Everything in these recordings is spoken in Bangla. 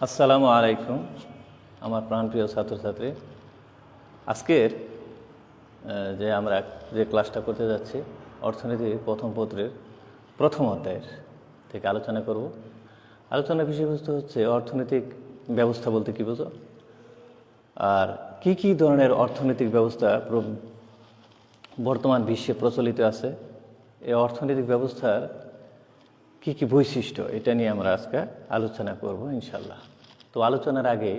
আসসালামু আলাইকুম আমার প্রাণপ্রিয় ছাত্রছাত্রী। আজকের আমরা যে ক্লাসটা করতে যাচ্ছি অর্থনীতির প্রথম পত্রের প্রথম অধ্যায়ের থেকে আলোচনা করব। আলোচনার বিষয়বস্তু হচ্ছে অর্থনৈতিক ব্যবস্থা বলতে কী বোঝো, আর কি ধরনের অর্থনৈতিক ব্যবস্থা বর্তমান বিশ্বে প্রচলিত আছে, এই অর্থনৈতিক ব্যবস্থার কি বৈশিষ্ট্য, এটা নিয়ে আমরা আজকে আলোচনা করব ইনশাল্লাহ। তো আলোচনার আগে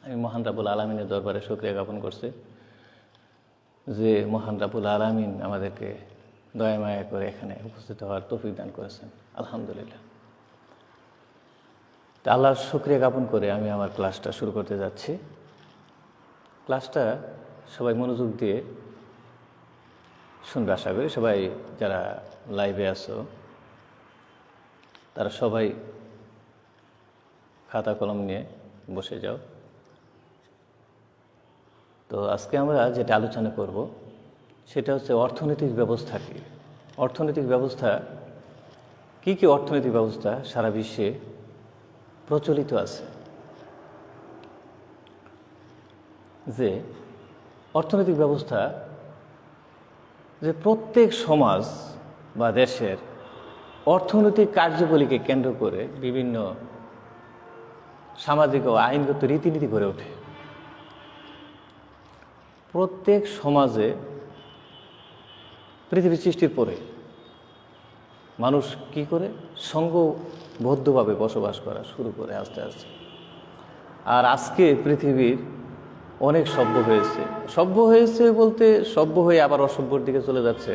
আমি মহান রাব্বুল আলামিনের দরবারে শুকরিয়া জ্ঞাপন করছি যে মহান রাব্বুল আলামিন আমাদেরকে দয়া মায়া করে এখানে উপস্থিত হওয়ার তৌফিক দান করেছেন, আলহামদুলিল্লাহ। তো আল্লাহর শুকরিয়া জ্ঞাপন করে আমি আমার ক্লাসটা শুরু করতে যাচ্ছি। ক্লাসটা সবাই মনোযোগ দিয়ে শুনবে আশা করি। সবাই যারা লাইভে আছো তারা সবাই খাতা কলম নিয়ে বসে যাও। তো আজকে আমরা যেটা আলোচনা করব সেটা হচ্ছে অর্থনৈতিক ব্যবস্থা কী। অর্থনৈতিক ব্যবস্থা কি অর্থনৈতিক ব্যবস্থা সারা বিশ্বে প্রচলিত আছে। যে অর্থনৈতিক ব্যবস্থা যে প্রত্যেক সমাজ বা দেশের অর্থনৈতিক কার্যাবলীকে কেন্দ্র করে বিভিন্ন সামাজিক ও আইনগত রীতিনীতি গড়ে ওঠে। প্রত্যেক সমাজে পৃথিবী সৃষ্টির পরে মানুষ কি করে সংঘবদ্ধভাবে বসবাস করা শুরু করে আস্তে আস্তে। আর আজকে পৃথিবীর অনেক সভ্য হয়েছে বলতে সভ্য হয়ে আবার অসভ্যর দিকে চলে যাচ্ছে।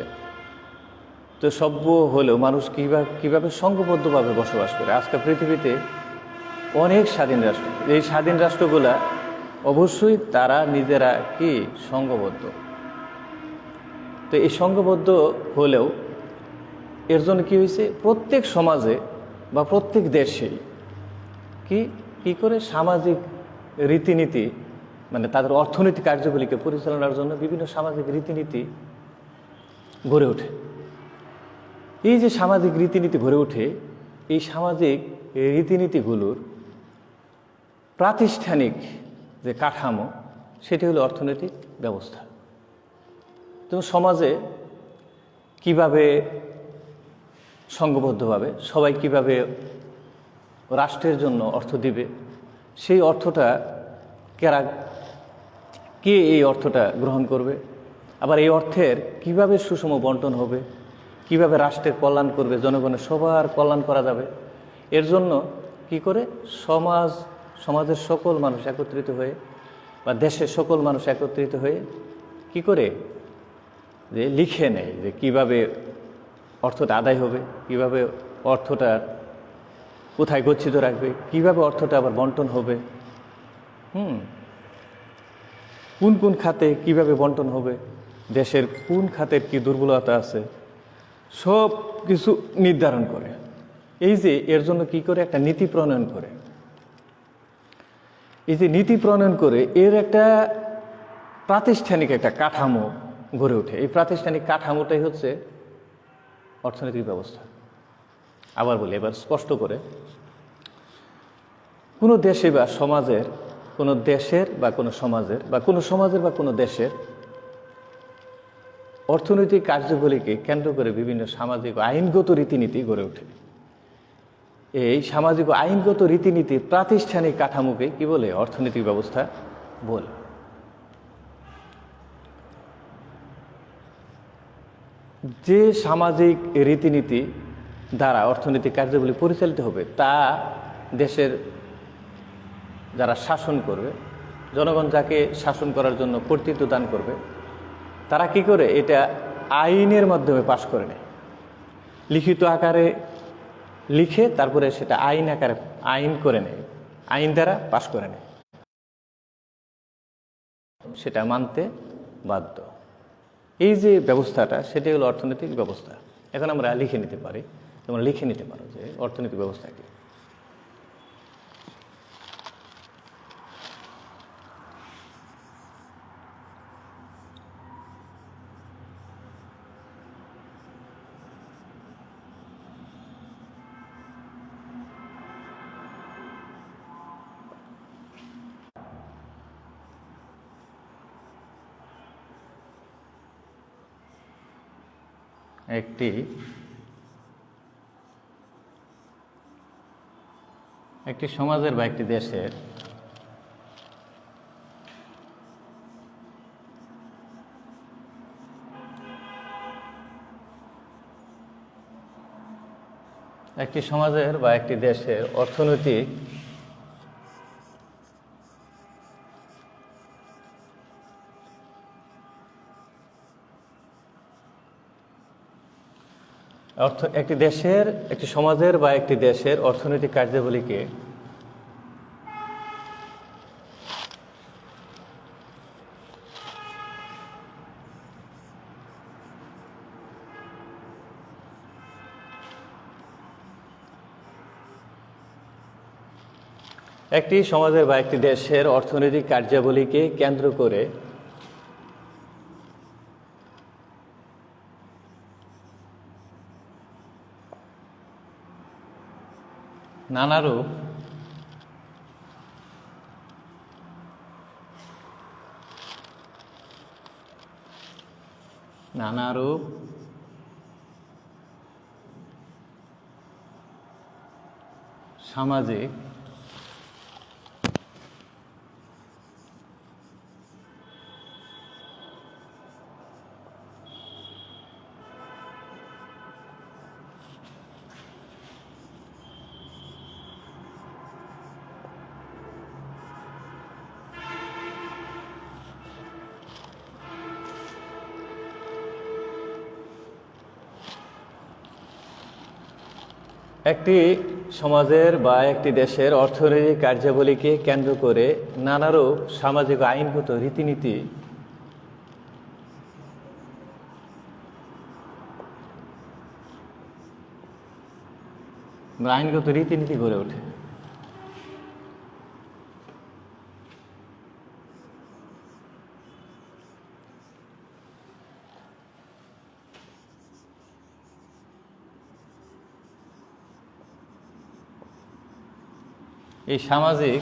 তো সভ্য হলেও মানুষ কীভাবে সংঘবদ্ধভাবে বসবাস করে। আজকে পৃথিবীতে অনেক স্বাধীন রাষ্ট্র, এই স্বাধীন রাষ্ট্রগুলা অবশ্যই তারা নিজেরা সংঘবদ্ধ। তো এই সংঘবদ্ধ হলেও এর জন্য কী হয়েছে, প্রত্যেক সমাজে বা প্রত্যেক দেশেই কি করে সামাজিক রীতিনীতি, মানে তাদের অর্থনৈতিক কার্যগুলিকে পরিচালনার জন্য বিভিন্ন সামাজিক রীতিনীতি গড়ে ওঠে। এই যে সামাজিক রীতিনীতি গড়ে ওঠে, এই সামাজিক রীতিনীতিগুলোর প্রাতিষ্ঠানিক যে কাঠামো সেটি হলো অর্থনৈতিক ব্যবস্থা। তো সমাজে কিভাবে সংঘবদ্ধভাবে সবাই কিভাবে রাষ্ট্রের জন্য অর্থ দিবে, সেই অর্থটা কে এই অর্থটা গ্রহণ করবে, আবার এই অর্থের কিভাবে সুষম বন্টন হবে, কিভাবে রাষ্ট্রের কল্যাণ করবে, জনগণের সবার কল্যাণ করা যাবে, এর জন্য কি করে সমাজের সকল মানুষ একত্রিত হয়ে বা দেশের সকল মানুষ একত্রিত হয়ে কি করে যে লিখে নেয় যে কিভাবে অর্থটা আদায় হবে, কিভাবে অর্থটা কোথায় গচ্ছিত রাখবে, কিভাবে অর্থটা আবার বন্টন হবে, কোন খাতে কিভাবে বন্টন হবে, দেশের কোন খাতের কি দুর্বলতা আছে, সব কিছু নির্ধারণ করে। এই যে এর জন্য কি করে একটা নীতি প্রণয়ন করে, এই যে নীতি প্রণয়ন করে এর একটা প্রাতিষ্ঠানিক একটা কাঠামো গড়ে ওঠে। এই প্রাতিষ্ঠানিক কাঠামোটাই হচ্ছে অর্থনৈতিক ব্যবস্থা। আবার বলি, এবার স্পষ্ট করে, কোনো দেশে বা সমাজের, কোনো দেশের বা কোনো সমাজের বা কোনো সমাজের বা কোনো দেশের অর্থনৈতিক কার্যবলীকে কেন্দ্র করে বিভিন্ন সামাজিক ও আইনগত রীতিনীতি গড়ে ওঠে। এই সামাজিক ও আইনগত রীতিনীতির প্রাতিষ্ঠানিক কাঠামোকে কি বলে, অর্থনৈতিক ব্যবস্থা বলে। যে সামাজিক রীতিনীতি দ্বারা অর্থনৈতিক কার্যাবলী পরিচালিত হবে তা দেশের যারা শাসন করবে, জনগণ যাকে শাসন করার জন্য কর্তৃত্ব দান করবে, তারা কি করে এটা আইনের মাধ্যমে পাশ করে নেয়। লিখিত আকারে লিখে তারপরে সেটা আইন আকারে আইন করে নেয়, আইন দ্বারা পাশ করে নেয়, সেটা মানতে বাধ্য। এই যে ব্যবস্থাটা সেটা হলো অর্থনৈতিক ব্যবস্থা। এখন আমরা লিখে নিতে পারি, তোমরা লিখে নিতে পারো যে অর্থনৈতিক ব্যবস্থা কি। একটি সমাজের বা একটি দেশের অর্থনৈতিক একটি সমাজের বা একটি দেশের অর্থনৈতিক কার্যাবলীকে কেন্দ্র করে নানারূপ সামাজিক একটি সমাজের বা একটি দেশের অর্থনৈতিক কার্যাবলীকে কেন্দ্র করে নানারূপ সামাজিক আইনগত রীতিনীতি গড়ে ওঠে। এই সামাজিক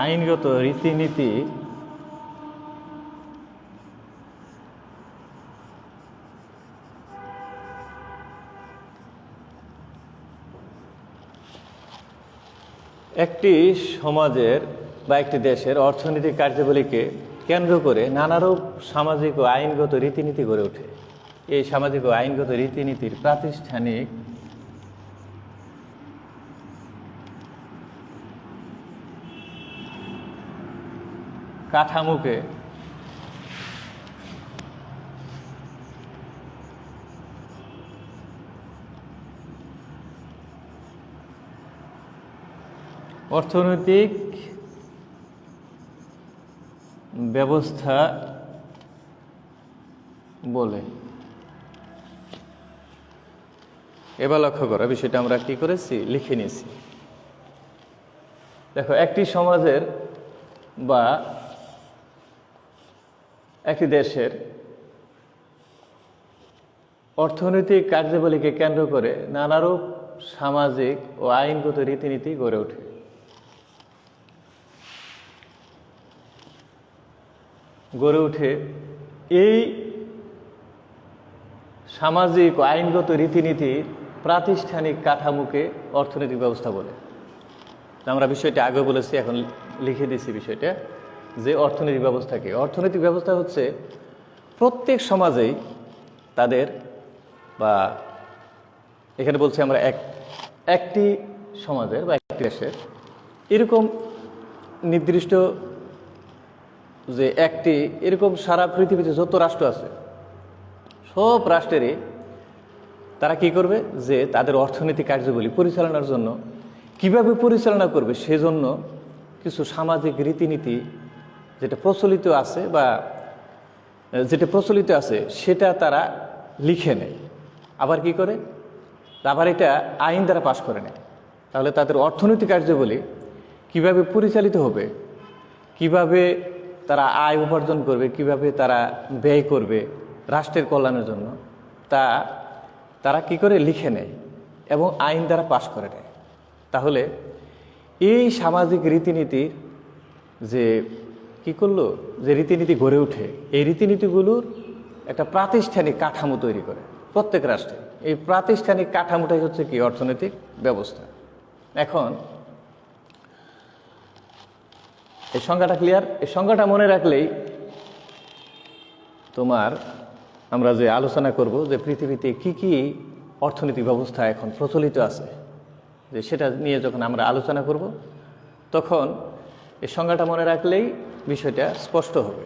আইনগত রীতিনীতি একটি সমাজের বা একটি দেশের অর্থনৈতিক কার্যাবলীকে কেন্দ্র করে নানারূপ সামাজিক ও আইনগত রীতিনীতি গড়ে ওঠে। এই সামাজিক ও আইনগত রীতিনীতির প্রাতিষ্ঠানিক কাঠামোকে অর্থনৈতিক ব্যবস্থা বলে। এবার লক্ষ্য করা বিষয়টা আমরা কি করেছি, লিখে নিয়েছি। দেখো, একটি সমাজের বা একটি দেশের অর্থনৈতিক কার্যাবলীকে কেন্দ্র করে নানারূপ সামাজিক ও আইনগত রীতিনীতি গড়ে ওঠে। এই সামাজিক ও আইনগত রীতিনীতির প্রাতিষ্ঠানিক কাঠামোকে অর্থনৈতিক ব্যবস্থা বলে। আমরা বিষয়টা আগে বলেছি, এখন লিখে দিয়েছি বিষয়টা, যে অর্থনৈতিক ব্যবস্থাকে, অর্থনৈতিক ব্যবস্থা হচ্ছে প্রত্যেক সমাজেই তাদের, বা এখানে বলছি আমরা একটি সমাজের বা একটি দেশের এরকম নির্দিষ্ট যে এরকম সারা পৃথিবীতে যত রাষ্ট্র আছে সব রাষ্ট্রেরই তারা কি করবে, যে তাদের অর্থনৈতিক কার্যাবলী পরিচালনার জন্য কিভাবে পরিচালনা করবে সেজন্য কিছু সামাজিক রীতিনীতি যেটা প্রচলিত আছে সেটা তারা লিখে নেয়। আবার কি করে, আবার এটা আইন দ্বারা পাশ করে নেয়। তাহলে তাদের অর্থনৈতিক কার্যাবলী কিভাবে পরিচালিত হবে, কিভাবে তারা আয় উপার্জন করবে, কিভাবে তারা ব্যয় করবে রাষ্ট্রের কল্যাণের জন্য, তারা কি করে লিখে নেয় এবং আইন দ্বারা পাশ করে নেয়। তাহলে এই সামাজিক রীতিনীতির যে কি করলো, যে রীতিনীতি গড়ে ওঠে, এই রীতিনীতিগুলোর একটা প্রাতিষ্ঠানিক কাঠামো তৈরি করে প্রত্যেক রাষ্ট্রে। এই প্রাতিষ্ঠানিক কাঠামোটাই হচ্ছে কি অর্থনৈতিক ব্যবস্থা। এখন এই সংজ্ঞাটা ক্লিয়ার? এই সংজ্ঞাটা মনে রাখলেই আমরা যে আলোচনা করব যে পৃথিবীতে কি কি অর্থনৈতিক ব্যবস্থা এখন প্রচলিত আছে, যে সেটা নিয়ে যখন আমরা আলোচনা করব তখন এই সংজ্ঞাটা মনে রাখলেই বিষয়টা স্পষ্ট হবে।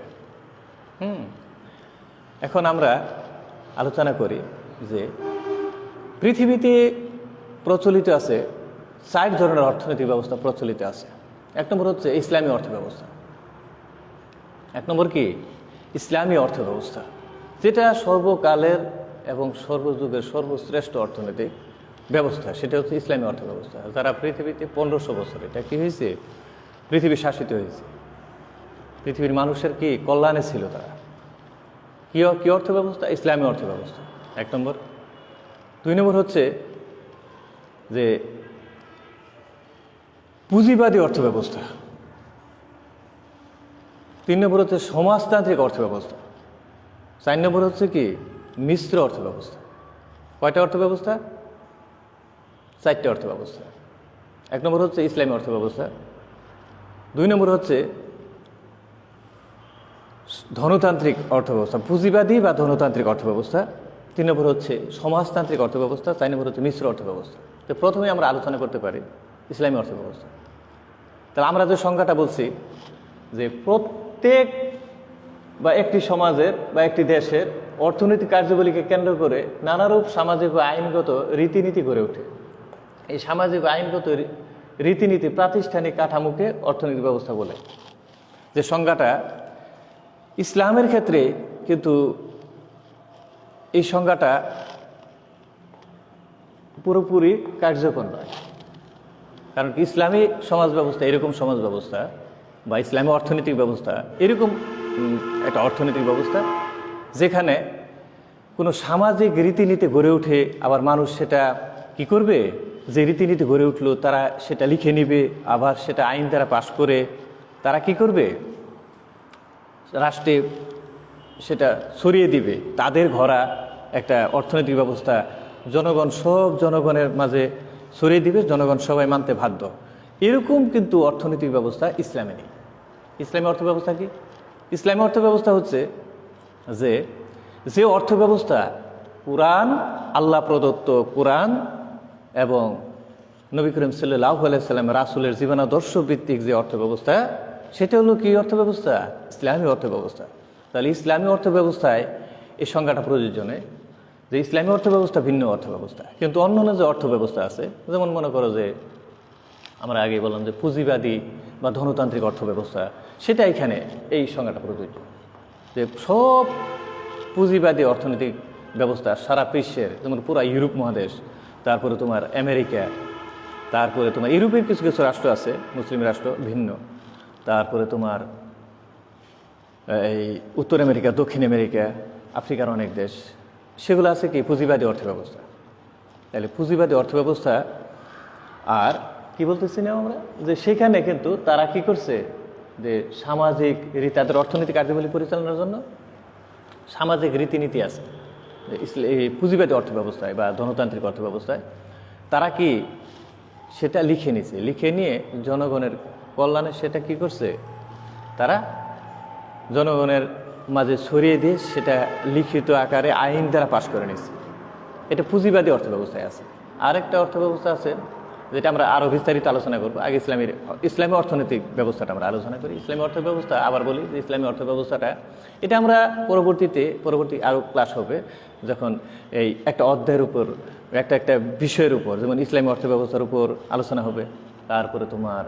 এখন আমরা আলোচনা করি যে পৃথিবীতে প্রচলিত আছে 4 ধরনের অর্থনৈতিক ব্যবস্থা প্রচলিত আছে। 1 নম্বর হচ্ছে ইসলামী অর্থব্যবস্থা। 1 নম্বর কি? ইসলামী অর্থব্যবস্থা, যেটা সর্বকালের এবং সর্বযুগের সর্বশ্রেষ্ঠ অর্থনৈতিক ব্যবস্থা। সেটা হচ্ছে ইসলামী অর্থব্যবস্থা। যারা পৃথিবীতে 1500 বছর এটা কি হয়েছে, পৃথিবী শাসিত হয়েছে, পৃথিবীর মানুষের কি কল্যাণে ছিল তারা। কি অর্থব্যবস্থা? ইসলামী অর্থব্যবস্থা 1 নম্বর। 2 নম্বর হচ্ছে যে পুঁজিবাদী অর্থব্যবস্থা। 3 নম্বর হচ্ছে সমাজতান্ত্রিক অর্থব্যবস্থা। 4 নম্বর হচ্ছে কি মিশ্র অর্থব্যবস্থা। কয়টা অর্থব্যবস্থা? 4টে অর্থব্যবস্থা। 1 নম্বর হচ্ছে ইসলামী অর্থব্যবস্থা, 2 নম্বর হচ্ছে ধনতান্ত্রিক অর্থব্যবস্থা, পুঁজিবাদী বা ধনতান্ত্রিক অর্থব্যবস্থা, 3 নম্বর হচ্ছে সমাজতান্ত্রিক অর্থব্যবস্থা, 4 নম্বর হচ্ছে মিশ্র অর্থব্যবস্থা। তো প্রথমে আমরা আলোচনা করতে পারি ইসলামী অর্থব্যবস্থা। তাহলে আমরা যে সংজ্ঞাটা বলছি যে প্রত্যেক বা একটি সমাজের বা একটি দেশের অর্থনৈতিক কার্যাবলীকে কেন্দ্র করে নানারূপ সামাজিক ও আইনগত রীতিনীতি গড়ে ওঠে। এই সামাজিক ও আইনগত রীতিনীতি প্রাতিষ্ঠানিক কাঠামোকে অর্থনৈতিক ব্যবস্থা বলে। যে সংজ্ঞাটা ইসলামের ক্ষেত্রে কিন্তু এই সংজ্ঞাটা পুরোপুরি কার্যকর নয়। কারণ ইসলামী সমাজ ব্যবস্থা এরকম সমাজ ব্যবস্থা বা ইসলামী অর্থনৈতিক ব্যবস্থা এরকম একটা অর্থনৈতিক ব্যবস্থা যেখানে কোনো সামাজিক রীতিনীতি গড়ে ওঠে, আবার মানুষ সেটা কি করবে, যে রীতিনীতি গড়ে উঠলো তারা সেটা লিখে নেবে, আবার সেটা আইন দ্বারা পাশ করে তারা কি করবে, রাষ্ট্রে সেটা ছড়িয়ে দিবে। তাদের ঘরা একটা অর্থনৈতিক ব্যবস্থা সব জনগণের মাঝে ছড়িয়ে দিবে, জনগণ সবাই মানতে বাধ্য। এরকম কিন্তু অর্থনৈতিক ব্যবস্থা ইসলামে নেই। ইসলামী অর্থব্যবস্থা কি? ইসলামী অর্থব্যবস্থা হচ্ছে যে অর্থব্যবস্থা কুরআন, আল্লাহ প্রদত্ত কুরআন এবং নবী করিম সাল্লাল্লাহু আলাইহি সাল্লাম রাসূলের জীবনাদর্শ ভিত্তিক যে অর্থব্যবস্থা, সেটা হলো কি অর্থব্যবস্থা? ইসলামী অর্থব্যবস্থা। তাহলে ইসলামী অর্থব্যবস্থায় এই সংজ্ঞাটা প্রযোজ্য নয় যে ইসলামী অর্থব্যবস্থা ভিন্ন অর্থব্যবস্থা। কিন্তু অন্যান্য যে অর্থব্যবস্থা আছে, যেমন মনে করো যে আমরা আগে বললাম যে পুঁজিবাদী বা ধনতান্ত্রিক অর্থব্যবস্থা, সেটা এখানে এই সংজ্ঞাটা প্রযোজ্য। যে সব পুঁজিবাদী অর্থনৈতিক ব্যবস্থা সারা বিশ্বের, যেমন পুরা ইউরোপ মহাদেশ, তারপরে তোমার আমেরিকা, তারপরে তোমার ইউরোপের কিছু কিছু রাষ্ট্র আছে মুসলিম রাষ্ট্র ভিন্ন, তারপরে তোমার এই উত্তর আমেরিকা, দক্ষিণ আমেরিকা, আফ্রিকার অনেক দেশ, সেগুলো আছে কি পুঁজিবাদী অর্থব্যবস্থা। তাহলে পুঁজিবাদী অর্থব্যবস্থা আর কি বলতেছি না আমরা, যে সেখানে কিন্তু তারা কি করছে, যে সামাজিক তাদের অর্থনৈতিক কার্যাবলী পরিচালনার জন্য সামাজিক রীতিনীতি আছে। এই পুঁজিবাদী অর্থব্যবস্থায় বা ধনতান্ত্রিক অর্থব্যবস্থায় তারা কি সেটা লিখে নিছে, লিখে নিয়ে জনগণের কল্যাণে সেটা কি করছে, তারা জনগণের মাঝে ছড়িয়ে দিয়ে সেটা লিখিত আকারে আইন দ্বারা পাশ করে নিচ্ছে। এটা পুঁজিবাদী অর্থব্যবস্থায় আছে। আরেকটা অর্থব্যবস্থা আছে যেটা আমরা আরও বিস্তারিত আলোচনা করবো। আগে ইসলামী অর্থনৈতিক ব্যবস্থাটা আমরা আলোচনা করি। ইসলামী অর্থব্যবস্থা আবার বলি যে ইসলামী অর্থব্যবস্থাটা এটা আমরা পরবর্তী আরও ক্লাস হবে, যখন এই একটা অধ্যায়ের উপর একটা বিষয়ের উপর, যেমন ইসলামী অর্থব্যবস্থার উপর আলোচনা হবে, তারপরে তোমার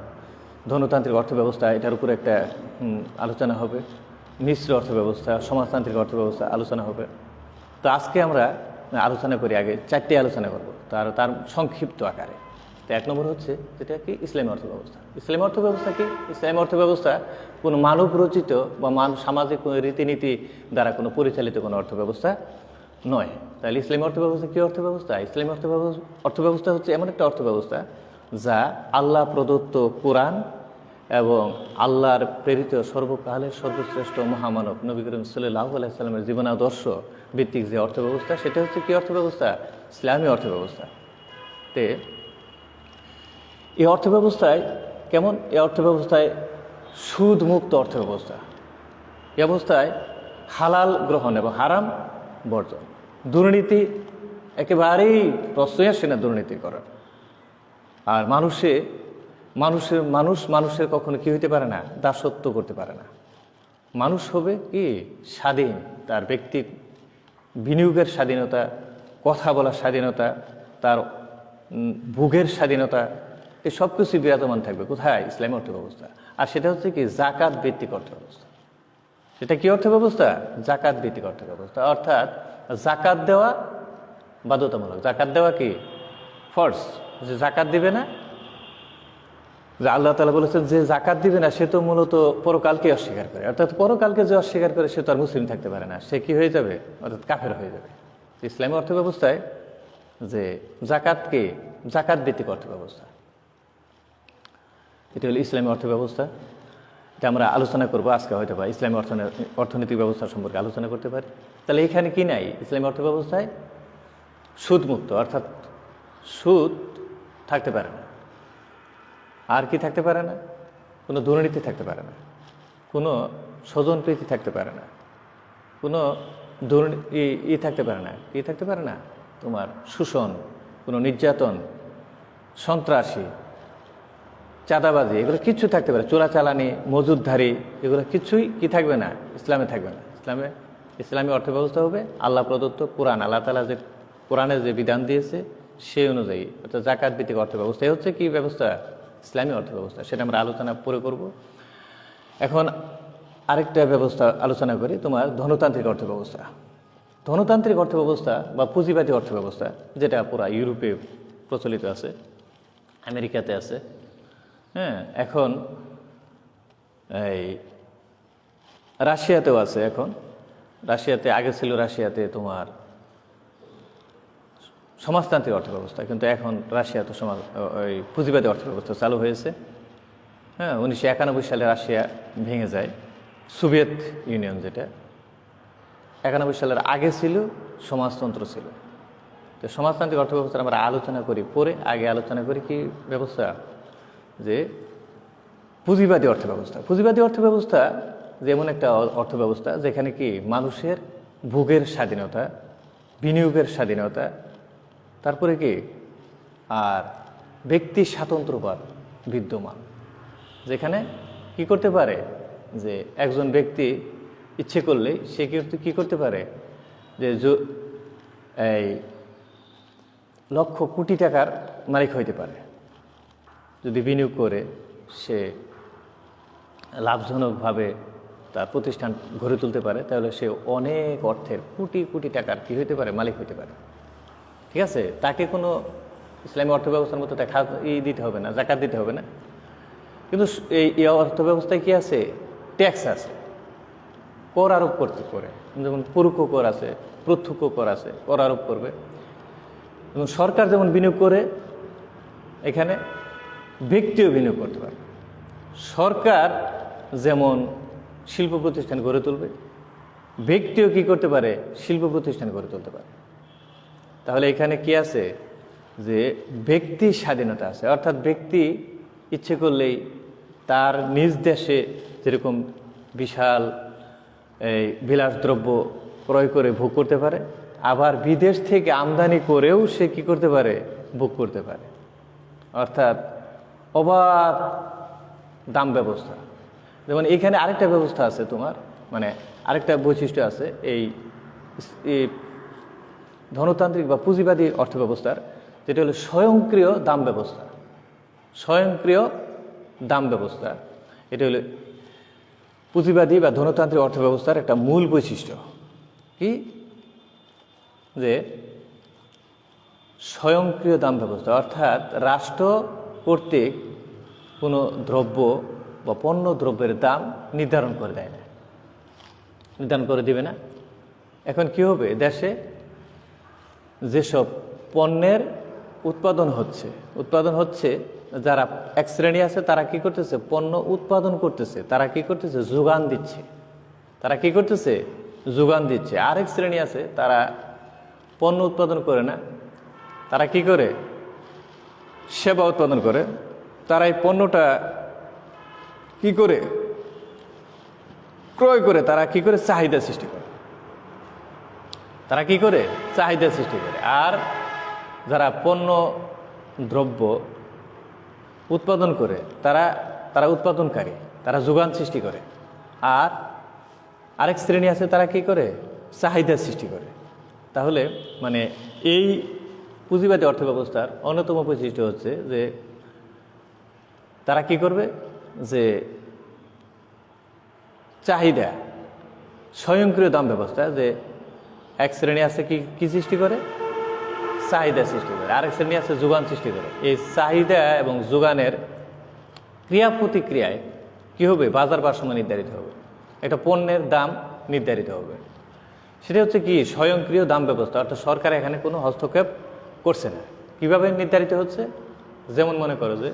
ধনতান্ত্রিক অর্থব্যবস্থা এটার উপর একটা আলোচনা হবে, মিশ্র অর্থব্যবস্থা, সমাজতান্ত্রিক অর্থব্যবস্থা আলোচনা হবে। তো আজকে আমরা আলোচনা করি, আগে 4টে আলোচনা করব তার সংক্ষিপ্ত আকারে। তো 1 নম্বর হচ্ছে যেটা কি ইসলামী অর্থব্যবস্থা। ইসলামী অর্থব্যবস্থা কি? ইসলামী অর্থব্যবস্থা কোনো মানব রচিত বা সামাজিক কোনো রীতিনীতি দ্বারা কোনো পরিচালিত কোনো অর্থব্যবস্থা নয়। তাহলে ইসলামী অর্থব্যবস্থা কী অর্থব্যবস্থা? ইসলামী অর্থব্যবস্থা হচ্ছে এমন একটা অর্থব্যবস্থা যা আল্লাহ প্রদত্ত কোরআন এবং আল্লাহর প্রেরিত সর্বকালের সর্বশ্রেষ্ঠ মহামানব নবী করিম সাল্লাল্লাহু আলাইহি সাল্লামের জীবনাদর্শ ভিত্তিক যে অর্থব্যবস্থা, সেটা হচ্ছে কী অর্থব্যবস্থা? ইসলামী অর্থব্যবস্থা। তে এই অর্থব্যবস্থায় কেমন? এই অর্থব্যবস্থায় সুদমুক্ত অর্থব্যবস্থা। এই অবস্থায় হালাল গ্রহণ এবং হারাম বর্জন, দুর্নীতি একেবারেই প্রশ্নই আসে না দুর্নীতি করার। আর মানুষের কখনো কি হইতে পারে না? দাসত্ব করতে পারে না। মানুষ হবে কি স্বাধীন, তার ব্যক্তির বিনিয়োগের স্বাধীনতা, কথা বলার স্বাধীনতা, তার ভোগের স্বাধীনতা, এই সব কিছুই বিরাজমান থাকবে কোথায়? ইসলামী অর্থব্যবস্থা। আর সেটা হচ্ছে কি জাকাত ভিত্তিক অর্থব্যবস্থা। সেটা কি অর্থব্যবস্থা? জাকাত ভিত্তিক অর্থব্যবস্থা। অর্থাৎ জাকাত দেওয়া বাধ্যতামূলক। জাকাত দেওয়া কি ফরজ, যে জাকাত দিবে না, যে আল্লাহ তাআলা বলেছেন যে জাকাত দিবে না সে তো মূলত পরকালকে অস্বীকার করে। অর্থাৎ পরকালকে যে অস্বীকার করে সে তো আর মুসলিম থাকতে পারে না, সে কি হয়ে যাবে? অর্থাৎ কাফের হয়ে যাবে। ইসলামী অর্থব্যবস্থায় যে জাকাতকে জাকাত ভিত্তিক অর্থব্যবস্থা, এটি হলো ইসলামী অর্থব্যবস্থা। এটা আমরা আলোচনা করবো আজকে, হয়তো বা ইসলামী অর্থনৈতিক ব্যবস্থা সম্পর্কে আলোচনা করতে পারি। তাহলে এখানে কি নাই? ইসলামী অর্থব্যবস্থায় সুদমুক্ত, অর্থাৎ সুদ থাকতে পারে না। আর কি থাকতে পারে না? কোনো দুর্নীতি থাকতে পারে না, কোনো স্বজনপ্রীতি থাকতে পারে না, কোনো থাকতে পারে না। কি থাকতে পারে না? তোমার শোষণ, কোনো নির্যাতন, সন্ত্রাসী, চাঁদাবাজি, এগুলো কিচ্ছু থাকতে পারে, চোরাচালানি, মজুদধারী, এগুলো কিছুই কি থাকবে না? ইসলামে থাকবে না। ইসলামী অর্থব্যবস্থা হবে আল্লাহ প্রদত্ত কোরআন, আল্লাহ তাআলা যে কোরআনে যে বিধান দিয়েছে সেই অনুযায়ী, অর্থাৎ জাকাত ভিত্তিক অর্থব্যবস্থা। এই হচ্ছে কি ব্যবস্থা? ইসলামী অর্থব্যবস্থা। সেটা আমরা আলোচনা পরে করব। এখন আরেকটা ব্যবস্থা আলোচনা করি, তোমার ধনতান্ত্রিক অর্থব্যবস্থা। ধনতান্ত্রিক অর্থব্যবস্থা বা পুঁজিবাদী অর্থব্যবস্থা, যেটা পুরা ইউরোপে প্রচলিত আছে, আমেরিকাতে আছে, হ্যাঁ, এখন এই রাশিয়াতেও আছে। এখন রাশিয়াতে, আগে ছিল রাশিয়াতে তোমার সমাজতান্ত্রিক অর্থব্যবস্থা, কিন্তু এখন রাশিয়াতে ওই পুঁজিবাদী অর্থব্যবস্থা চালু হয়েছে। হ্যাঁ, 1991 সালে রাশিয়া ভেঙে যায়, সোভিয়েত ইউনিয়ন, যেটা 91 সালের আগে ছিল সমাজতন্ত্র ছিল। তো সমাজতান্ত্রিক অর্থব্যবস্থা আমরা আলোচনা করি পরে, আগে আলোচনা করি কি ব্যবস্থা? যে পুঁজিবাদী অর্থব্যবস্থা। পুঁজিবাদী অর্থব্যবস্থা যেমন একটা অর্থব্যবস্থা যেখানে কি মানুষের ভোগের স্বাধীনতা, বিনিয়োগের স্বাধীনতা, তারপরে কি আর ব্যক্তি স্বাতন্ত্র্যবাদ বিদ্যমান, যেখানে কি করতে পারে যে একজন ব্যক্তি ইচ্ছে করলেই সে কি করতে পারে যে এই লক্ষ কোটি টাকার মালিক হইতে পারে। যদি বিনিয়োগ করে সে লাভজনকভাবে তার প্রতিষ্ঠান গড়ে তুলতে পারে, তাহলে সে অনেক অর্থের কোটি কোটি টাকার কি হইতে পারে? মালিক হইতে পারে। ঠিক আছে, তাকে কোনো ইসলামী অর্থব্যবস্থার মতো দিতে হবে না, জাকাত দিতে হবে না। কিন্তু এই অর্থব্যবস্থায় কি আছে? ট্যাক্স আছে, কর আরোপ করতে পারে। যেমন পরোক্ষ কর আছে, প্রত্যক্ষ কর আছে, কর আরোপ করবে। এবং সরকার যেমন বিনিয়োগ করে, এখানে ব্যক্তিও বিনিয়োগ করতে পারে। সরকার যেমন শিল্প প্রতিষ্ঠান গড়ে তুলবে, ব্যক্তিও কি করতে পারে? শিল্প প্রতিষ্ঠান গড়ে তুলতে পারে। তাহলে এখানে কি আছে? যে ব্যক্তি স্বাধীনতা আছে, অর্থাৎ ব্যক্তি ইচ্ছে করলেই তার নিজ দেশে যেরকম বিশাল এই বিলাসদ্রব্য ক্রয় করে ভোগ করতে পারে, আবার বিদেশ থেকে আমদানি করেও সে কি করতে পারে? ভোগ করতে পারে। অর্থাৎ অবাধ দাম ব্যবস্থা। যেমন এখানে আরেকটা ব্যবস্থা আছে তোমার, মানে আরেকটা বৈশিষ্ট্য আছে এই ধনতান্ত্রিক বা পুঁজিবাদী অর্থব্যবস্থার, যেটা হলো স্বয়ংক্রিয় দাম ব্যবস্থা। স্বয়ংক্রিয় দাম ব্যবস্থা, এটা হলো পুঁজিবাদী বা ধনতান্ত্রিক অর্থব্যবস্থার একটা মূল বৈশিষ্ট্য। কি? যে স্বয়ংক্রিয় দাম ব্যবস্থা, অর্থাৎ রাষ্ট্র কর্তৃক কোনো দ্রব্য বা পণ্য দ্রব্যের দাম নির্ধারণ করে দেয় না, নির্ধারণ করে দিবে না। এখন কি হবে, দেশে যেসব পণ্যের উৎপাদন হচ্ছে, যারা এক শ্রেণী আছে তারা কি করতেছে, পণ্য উৎপাদন করতেছে, তারা কি করতেছে, যোগান দিচ্ছে। আরেক শ্রেণী আছে তারা পণ্য উৎপাদন করে না, তারা কি করে, সেবা উৎপাদন করে। তারা এই পণ্যটা কি করে, ক্রয় করে, তারা কি করে, চাহিদা সৃষ্টি করে। আর যারা পণ্য দ্রব্য উৎপাদন করে তারা উৎপাদনকারী, তারা যোগান সৃষ্টি করে। আর আরেক শ্রেণী আছে তারা কি করে, চাহিদা সৃষ্টি করে। তাহলে মানে এই পুঁজিবাদী অর্থব্যবস্থার অন্যতম বৈশিষ্ট্য হচ্ছে যে তারা কি করবে, যে চাহিদা, স্বয়ংক্রিয় দাম ব্যবস্থা, যে এক শ্রেণী আছে কি সৃষ্টি করে, চাহিদা সৃষ্টি করে, আরেক শ্রেণী আছে যোগান সৃষ্টি করে। এই চাহিদা এবং যোগানের ক্রিয়া প্রতিক্রিয়ায় কি হবে, বাজার ভারসাম্য নির্ধারিত হবে, একটা পণ্যের দাম নির্ধারিত হবে। সেটা হচ্ছে কি, স্বয়ংক্রিয় দাম ব্যবস্থা, অর্থাৎ সরকার এখানে কোনো হস্তক্ষেপ করছে না। কিভাবে নির্ধারিত হচ্ছে, যেমন মনে করো যে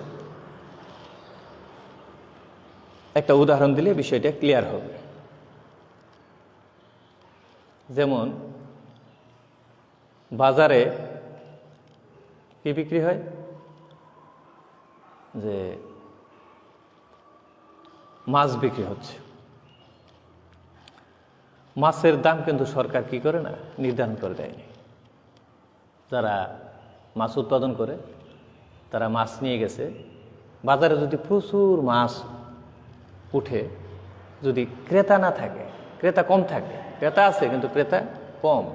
একটা উদাহরণ দিলে বিষয়টা ক্লিয়ার হবে। যেমন বাজারে কি বিক্রি হয়, যে মাছ বিক্রি হচ্ছে, মাছের দাম কিন্তু সরকার কি করে না, নির্ধারণ করে দেয়নি। যারা মাছ উৎপাদন করে তারা মাছ নিয়ে গেছে বাজারে। যদি প্রচুর মাছ উঠে, যদি ক্রেতা না থাকে, ক্রেতা কম থাকে, ক্রেতা আছে কিন্তু ক্রেতা কম,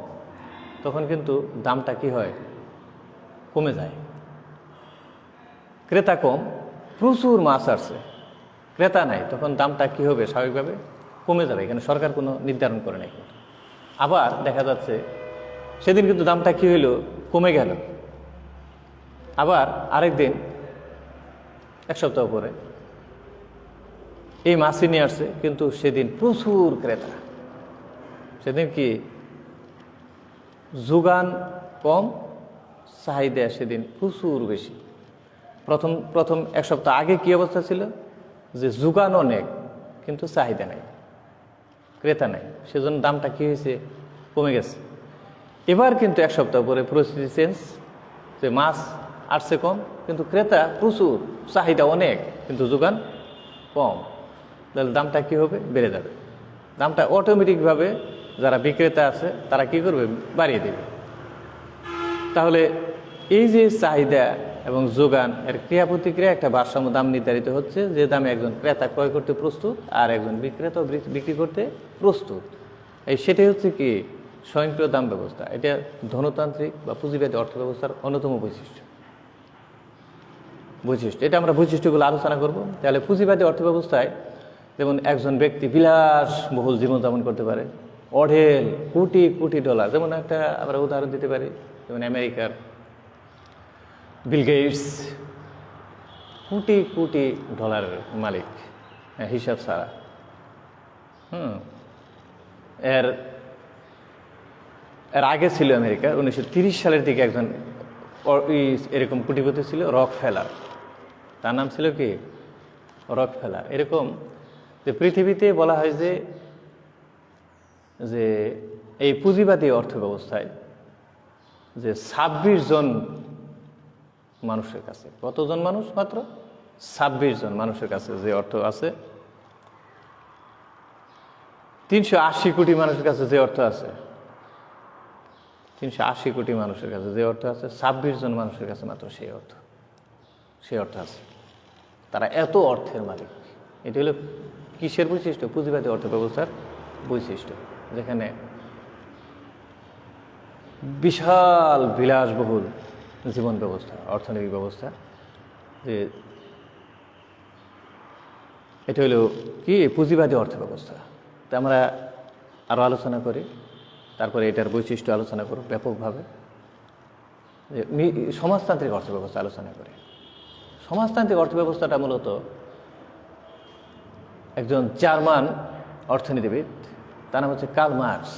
তখন কিন্তু দামটা কি হয়, কমে যায়। ক্রেতা কম, প্রচুর মাছ আসছে, ক্রেতা নাই, তখন দামটা কি হবে, স্বাভাবিকভাবে কমে যাবে। এখানে সরকার কোনো নির্ধারণ করে নাই। কিন্তু আবার দেখা যাচ্ছে সেদিন কিন্তু দামটা কি হইল, কমে গেল। আবার আরেক দিন, এক সপ্তাহ পরে এই মাছই নিয়ে আসছে, কিন্তু সেদিন প্রচুর ক্রেতা, সেদিন কি যোগান কম, চাহিদা সেদিন প্রচুর বেশি। প্রথম এক সপ্তাহ আগে কি অবস্থা ছিল, যে যোগান অনেক কিন্তু চাহিদা নাই, ক্রেতা নাই, সেজন্য দামটা কি হয়েছে, কমে গেছে। এবার কিন্তু এক সপ্তাহ পরে পরিস্থিতি চেঞ্জ, যে মাছ আসছে কম কিন্তু ক্রেতা প্রচুর, চাহিদা অনেক কিন্তু যোগান কম, তাহলে দামটা কি হবে, বেড়ে যাবে। দামটা অটোমেটিকভাবে যারা বিক্রেতা আছে তারা কি করবে, বাড়িয়ে দেবে। তাহলে এই যে চাহিদা এবং যোগান এর ক্রিয়া প্রতিক্রিয়া একটা ভারসাম্য দাম নির্ধারিত হচ্ছে, যে দামে একজন ক্রেতা ক্রয় করতে প্রস্তুত আর একজন বিক্রেতা বিক্রি করতে প্রস্তুত। সেটাই হচ্ছে কি স্বয়ংক্রিয় দাম ব্যবস্থা। এটা ধনতান্ত্রিক বা পুঁজিবাদী অর্থব্যবস্থার অন্যতম বৈশিষ্ট্য। এটা আমরা বৈশিষ্ট্যগুলো আলোচনা করব। তাহলে পুঁজিবাদী অর্থব্যবস্থায় যেমন একজন ব্যক্তি বিলাসবহুল জীবনযাপন করতে পারে, অঢেল কোটি কোটি ডলার, যেমন একটা আমরা উদাহরণ দিতে পারি, যেমন আমেরিকার বিল গেটস কোটি কোটি ডলারের মালিক, হিসাব ছাড়া। এর আগে ছিল আমেরিকা 1930 সালের দিকে একজন এরকম কোটিপতি ছিল, রকফেলার। তার নাম ছিল কি, রকফেলার। এরকম যে পৃথিবীতে বলা হয় যে এই পুঁজিবাদী অর্থব্যবস্থায় যে 26 জন মানুষের কাছে, কতজন মানুষ, মাত্র 26 জন মানুষের কাছে যে অর্থ আছে, 380 কোটি মানুষের কাছে যে অর্থ আছে, 380 কোটি মানুষের কাছে যে অর্থ আছে, 26 জন মানুষের কাছে মাত্র সেই অর্থ আছে। তারা এত অর্থের মালিক। এটি হলো কিসের বৈশিষ্ট্য, পুঁজিবাদী অর্থব্যবস্থার বৈশিষ্ট্য, যেখানে বিশাল বিলাসবহুল জীবন ব্যবস্থা, অর্থনৈতিক ব্যবস্থা, যে এটা হলো কি পুঁজিবাদী অর্থব্যবস্থা। তা আমরা আরও আলোচনা করি, তারপরে এটার বৈশিষ্ট্য আলোচনা করব ব্যাপকভাবে, যে সমাজতান্ত্রিক অর্থব্যবস্থা আলোচনা করে। সমাজতান্ত্রিক অর্থব্যবস্থাটা মূলত একজন জার্মান অর্থনীতিবিদ, তার নাম হচ্ছে কার্ল মার্কস,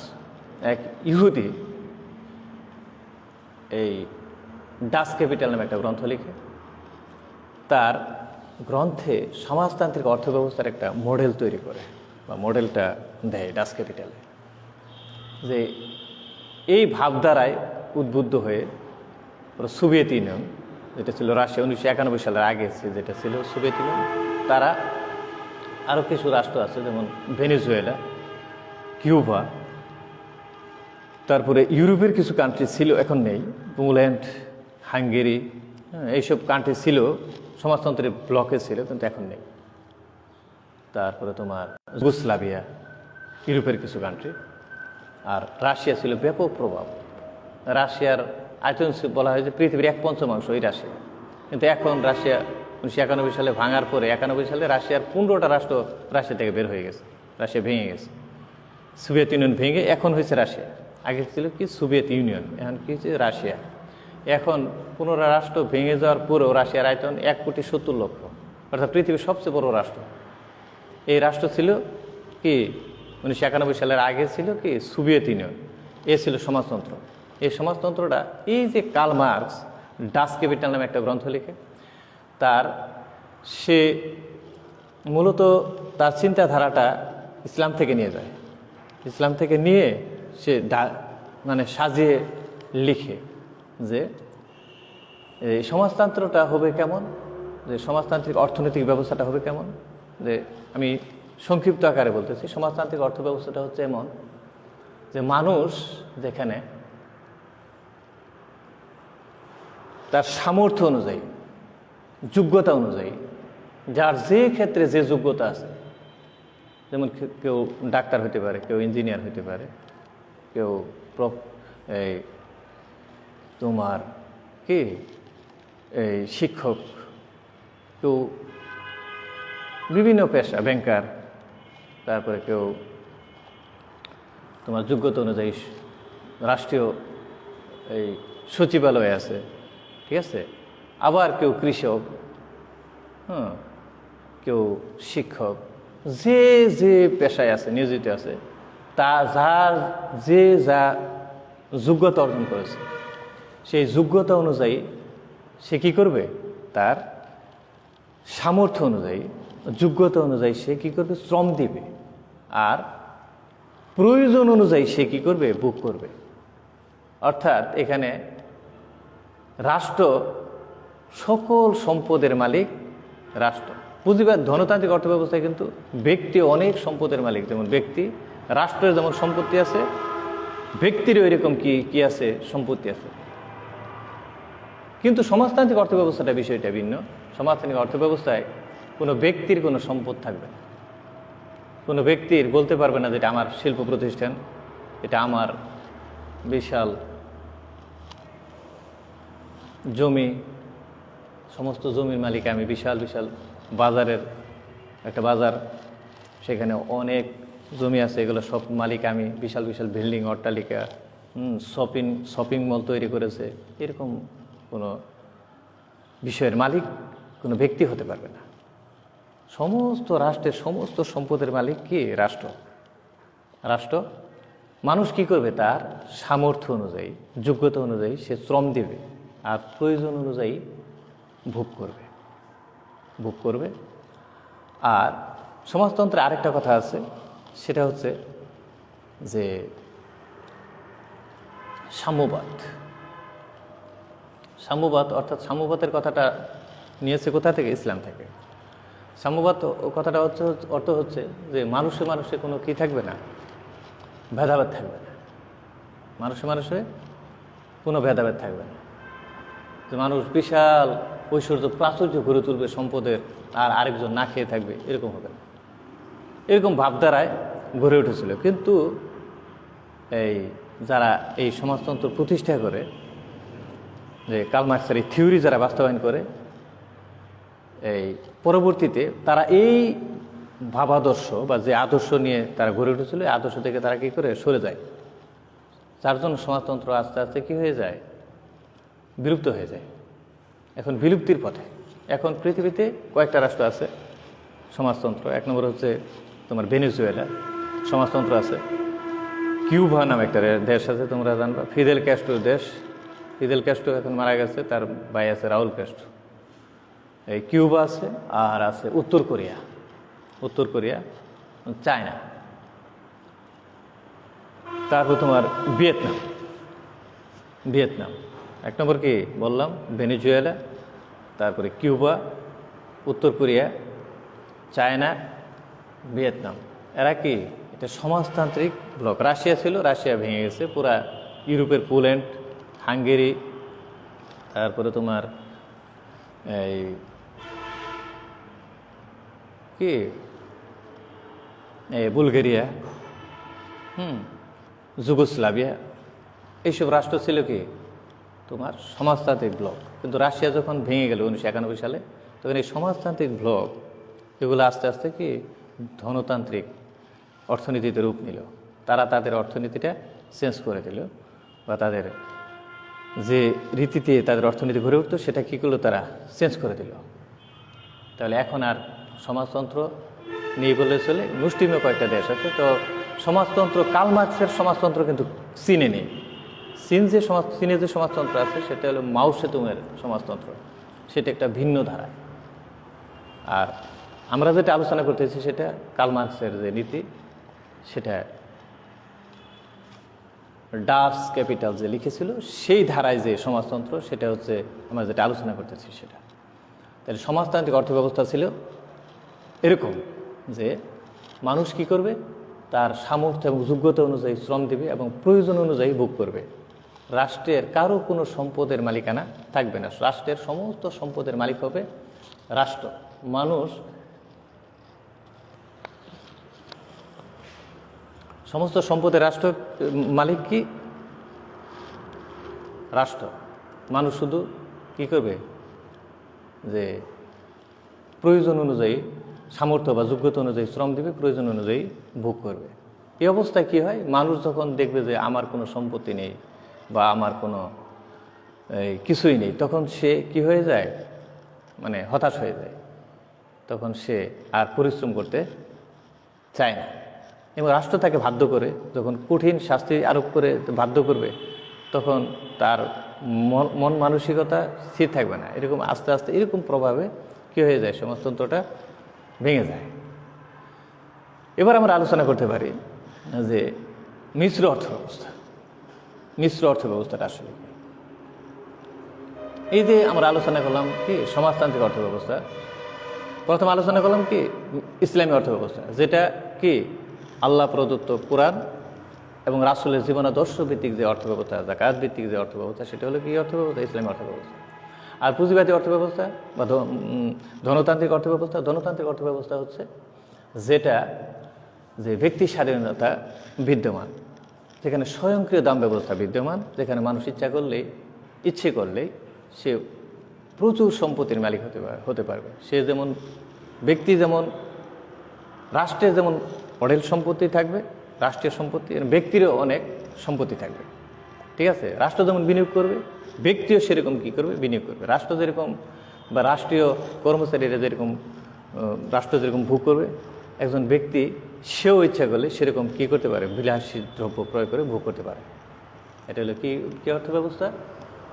এক ইহুদি, এই ডাস ক্যাপিটাল নামে একটা গ্রন্থ লিখে তার গ্রন্থে সমাজতান্ত্রিক অর্থব্যবস্থার একটা মডেল তৈরি করে বা মডেলটা দেয় ডাস ক্যাপিটালে। যে এই ভাবধারায় উদ্বুদ্ধ হয়ে সোভিয়েত ইউনিয়ন, যেটা ছিল রাশিয়া 1991 সালের আগে যেটা ছিল সোভিয়েত ইউনিয়ন, তারা আরও কিছু রাষ্ট্র আছে যেমন ভেনেজুয়েলা, কিউবা, তারপরে ইউরোপের কিছু কান্ট্রি ছিল, এখন নেই, পোল্যান্ড, হাঙ্গেরি, এইসব কান্ট্রি ছিল সমাজতন্ত্রের ব্লকে ছিল, কিন্তু এখন নেই। তারপরে তোমার যুগোস্লাভিয়া, ইউরোপের কিছু কান্ট্রি, আর রাশিয়া ছিল ব্যাপক প্রভাব। রাশিয়ার আয়তন বলা হয় যে পৃথিবীর 1/5 এই রাশিয়া, কিন্তু এখন রাশিয়া 1991 সালে ভাঙার পরে 91 সালে রাশিয়ার 15টা রাষ্ট্র রাশিয়া থেকে বের হয়ে গেছে, রাশিয়া ভেঙে গেছে। সোভিয়েত ইউনিয়ন ভেঙে এখন হয়েছে রাশিয়া, আগে ছিল কি সোভিয়েত ইউনিয়ন, এখন কি হচ্ছে রাশিয়া। এখন 15টা রাষ্ট্র ভেঙে যাওয়ার পরেও রাশিয়ার আয়তন 1,70,00,000, অর্থাৎ পৃথিবীর সবচেয়ে বড় রাষ্ট্র। এই রাষ্ট্র ছিল কি 1991 সালের আগে ছিল কি সোভিয়েত ইউনিয়ন, এ ছিল সমাজতন্ত্র। এই সমাজতন্ত্রটা এই যে কার্ল মার্কস ডাস ক্যাপিটাল নামে একটা গ্রন্থ লিখে, সে মূলত তার চিন্তাধারাটা ইসলাম থেকে নিয়ে যায়। ইসলাম থেকে নিয়ে সে মানে সাজিয়ে লিখে যে এই সমাজতন্ত্রটা হবে কেমন, যে সমাজতান্ত্রিক অর্থনৈতিক ব্যবস্থাটা হবে কেমন। যে আমি সংক্ষিপ্ত আকারে বলতেছি, সমাজতান্ত্রিক অর্থ ব্যবস্থাটা হচ্ছে এমন যে মানুষ যেখানে তার সামর্থ্য অনুযায়ী, যোগ্যতা অনুযায়ী, যার যে ক্ষেত্রে যে যোগ্যতা আছে, যেমন কেউ ডাক্তার হতে পারে, কেউ ইঞ্জিনিয়ার হতে পারে, কেউ এই তোমার কি এই শিক্ষক, কেউ বিভিন্ন পেশা, ব্যাংকার, তারপরে কেউ তোমার যোগ্যতা অনুযায়ী রাষ্ট্রীয় এই সচিবালয় আছে, ঠিক আছে, আবার কেউ কৃষক, কেউ শিক্ষক, যে যে পেশায় আছে, নিয়োজিত আছে, তা যার যে যা যোগ্যতা অর্জন করেছে, সেই যোগ্যতা অনুযায়ী সে কী করবে, তার সামর্থ্য অনুযায়ী, যোগ্যতা অনুযায়ী সে কী করবে, শ্রম দিবে, আর প্রয়োজন অনুযায়ী সে কী করবে, ভোগ করবে। অর্থাৎ এখানে রাষ্ট্র সকল সম্পদের মালিক রাষ্ট্র। পুঁজিবাদ ধনতান্ত্রিক অর্থব্যবস্থায় কিন্তু ব্যক্তি অনেক সম্পদের মালিক, যেমন ব্যক্তি, রাষ্ট্রের যেমন সম্পত্তি আছে, ব্যক্তিরও এরকম কি আছে, সম্পত্তি আছে। কিন্তু সমাজতান্ত্রিক অর্থব্যবস্থাটা বিষয়টা ভিন্ন। সমাজতান্ত্রিক অর্থব্যবস্থায় কোনো ব্যক্তির কোনো সম্পদ থাকবে না, কোনো ব্যক্তির বলতে পারবে না যে এটা আমার শিল্প প্রতিষ্ঠান, এটা আমার বিশাল জমি, সমস্ত জমির মালিক আমি, বিশাল বিশাল বাজারের একটা বাজার, সেখানে অনেক জমি আছে, এগুলো সব মালিক আমি, বিশাল বিশাল বিল্ডিং, অট্টালিকা, শপিং মল তৈরি করেছে, এরকম কোনো বিষয়ের মালিক কোনো ব্যক্তি হতে পারবে না। সমস্ত রাষ্ট্রের সমস্ত সম্পদের মালিক কি, রাষ্ট্র। রাষ্ট্র মানুষ কি করবে, তার সামর্থ্য অনুযায়ী, যোগ্যতা অনুযায়ী সে শ্রম দেবে, আর প্রয়োজন অনুযায়ী ভোগ করবে। আর সমাজতন্ত্রে আরেকটা কথা আছে, সেটা হচ্ছে যে সাম্যবাদ, অর্থাৎ সাম্যবাদের কথাটা নিয়েছে কোথা থেকে, ইসলাম থেকে। সাম্যবাদ কথাটা অর্থ হচ্ছে যে মানুষে মানুষে কোনো কি থাকবে না, ভেদাভেদ থাকবে না, মানুষে কোনো ভেদাভেদ থাকবে না। যে মানুষ বিশাল ঐশ্বর্য প্রাচুর্য গড়ে তুলবে সম্পদের, আর আরেকজন না খেয়ে থাকবে, এরকম হবে না। এরকম ভাবধারায় গড়ে উঠেছিল। কিন্তু এই যারা এই সমাজতন্ত্র প্রতিষ্ঠা করে, যে কার্ল মার্কসের এই থিওরি যারা বাস্তবায়ন করে, এই পরবর্তীতে তারা এই ভাবাদর্শ বা যে আদর্শ নিয়ে তারা গড়ে উঠেছিল, এই আদর্শ থেকে তারা কী করে সরে যায়, যার জন্য সমাজতন্ত্র আস্তে আস্তে কী হয়ে যায়, বিলুপ্ত হয়ে যায়, এখন বিলুপ্তির পথে। এখন পৃথিবীতে কয়েকটা রাষ্ট্র আছে সমাজতন্ত্র। এক নম্বর হচ্ছে তোমার ভেনেজুয়েলা, সমাজতন্ত্র আছে। কিউবা নামে একটা দেশ আছে, তোমরা জানবা, ফিদেল ক্যাস্ট্রোর দেশ। ফিদেল ক্যাস্ট্রো এখন মারা গেছে, তার ভাই আছে রাউল ক্যাস্ট্রো। এই কিউবা আছে, আর আছে উত্তর কোরিয়া। উত্তর কোরিয়া, চায়না, তারপর তোমার ভিয়েতনাম। ভিয়েতনাম এক নম্বর কি বললাম, ভেনেজুয়েলা, তারপরে কিউবা, উত্তর কোরিয়া, চায়না, ভিয়েতনাম। এরা কি, এটা সমাজতান্ত্রিক ব্লক। রাশিয়া ছিল, রাশিয়া ভেঙে গেছে। পুরা ইউরোপের পোল্যান্ড, হাঙ্গেরি, তারপরে তোমার এই কি বুলগেরিয়া, যুগোস্লাভিয়া, এইসব রাষ্ট্র ছিল কি তোমার সমাজতান্ত্রিক ব্লক। কিন্তু রাশিয়া যখন ভেঙে গেল 1991 সালে, তখন এই সমাজতান্ত্রিক ব্লক এগুলো আস্তে আস্তে কি ধনতান্ত্রিক অর্থনীতিতে রূপ নিল। তারা তাদের অর্থনীতিটা চেঞ্জ করে দিল, বা তাদের যে রীতিতে তাদের অর্থনীতি গড়ে উঠতো সেটা কী করলো, তারা চেঞ্জ করে দিল। তাহলে এখন আর সমাজতন্ত্র নেই বলে চলে। মুষ্টিমেয় কয়েকটা দেশ আছে। তো সমাজতন্ত্র, কার্ল মার্কসের সমাজতন্ত্র কিন্তু চীনে নেই। চীনে যে সমাজতন্ত্র আছে সেটা হলো মাও সেতুংয়ের সমাজতন্ত্র, সেটা একটা ভিন্ন ধারা। আর আমরা যেটা আলোচনা করতেছি সেটা কার্ল মার্কসের যে নীতি, সেটা ডাস ক্যাপিটাল যে লিখেছিল সেই ধারায় যে সমাজতন্ত্র, সেটা হচ্ছে আমরা যেটা আলোচনা করতেছি সেটা। তাহলে সমাজতান্ত্রিক অর্থব্যবস্থা ছিল এরকম যে মানুষ কি করবে, তার সামর্থ্য এবং যোগ্যতা অনুযায়ী শ্রম দেবে এবং প্রয়োজন অনুযায়ী ভোগ করবে। রাষ্ট্রের কারো কোনো সম্পদের মালিকানা থাকবে না, রাষ্ট্রের সমস্ত সম্পদের মালিক হবে রাষ্ট্র। মানুষ সমস্ত সম্পদের রাষ্ট্র মালিক কি রাষ্ট্র। মানুষ শুধু কি করবে, যে প্রয়োজন অনুযায়ী সামর্থ্য বা যোগ্যতা অনুযায়ী শ্রম দেবে, প্রয়োজন অনুযায়ী ভোগ করবে। এই অবস্থায় কি হয়, মানুষ যখন দেখবে যে আমার কোনো সম্পত্তি নেই বা আমার কোনো কিছুই নেই, তখন সে কি হয়ে যায়, মানে হতাশ হয়ে যায়। তখন সে আর পরিশ্রম করতে চায় না, এবং রাষ্ট্র তাকে বাধ্য করে, যখন কঠিন শাস্তি আরোপ করে বাধ্য করবে, তখন তার মন মানসিকতা স্থির থাকবে না। এরকম আস্তে আস্তে এরকম প্রভাবে কী হয়ে যায়, সমাজতন্ত্রটা ভেঙে যায়। এবার আমরা আলোচনা করতে পারি যে মিশ্র অর্থব্যবস্থা। মিশ্র অর্থব্যবস্থাটা আসলে এই যে আমরা আলোচনা করলাম কি সমাজতান্ত্রিক অর্থব্যবস্থা, প্রথম আলোচনা করলাম কি ইসলামী অর্থব্যবস্থা, যেটা কি আল্লাহ প্রদত্ত কোরআন এবং রাসূলের জীবনাদর্শ ভিত্তিক যে অর্থব্যবস্থা, যাকাত ভিত্তিক যে অর্থব্যবস্থা, সেটা হলো কি অর্থব্যবস্থা, ইসলামী অর্থব্যবস্থা। আর পুঁজিবাদী অর্থব্যবস্থা বা ধনতান্ত্রিক অর্থব্যবস্থা, ধনতান্ত্রিক অর্থব্যবস্থা হচ্ছে যেটা যে ব্যক্তি স্বাধীনতা বিদ্যমান, যেখানে স্বয়ংক্রিয় দাম ব্যবস্থা বিদ্যমান, যেখানে মানুষ ইচ্ছে করলেই সে প্রচুর সম্পত্তির মালিক হতে পারবে। সে যেমন ব্যক্তি, যেমন রাষ্ট্রের যেমন অঢেল সম্পত্তি থাকবে, রাষ্ট্রীয় সম্পত্তি, ব্যক্তিরও অনেক সম্পত্তি থাকবে। ঠিক আছে, রাষ্ট্র যেমন বিনিয়োগ করবে, ব্যক্তিও সেরকম কী করবে, বিনিয়োগ করবে। রাষ্ট্র যেরকম বা রাষ্ট্রীয় কর্মচারীরা যেরকম রাষ্ট্র যেরকম ভোগ করবে, একজন ব্যক্তি সেও ইচ্ছা করলে সেরকম কী করতে পারে, বিলাসী দ্রব্য ক্রয় করে ভোগ করতে পারে। এটা হলো কী অর্থব্যবস্থা,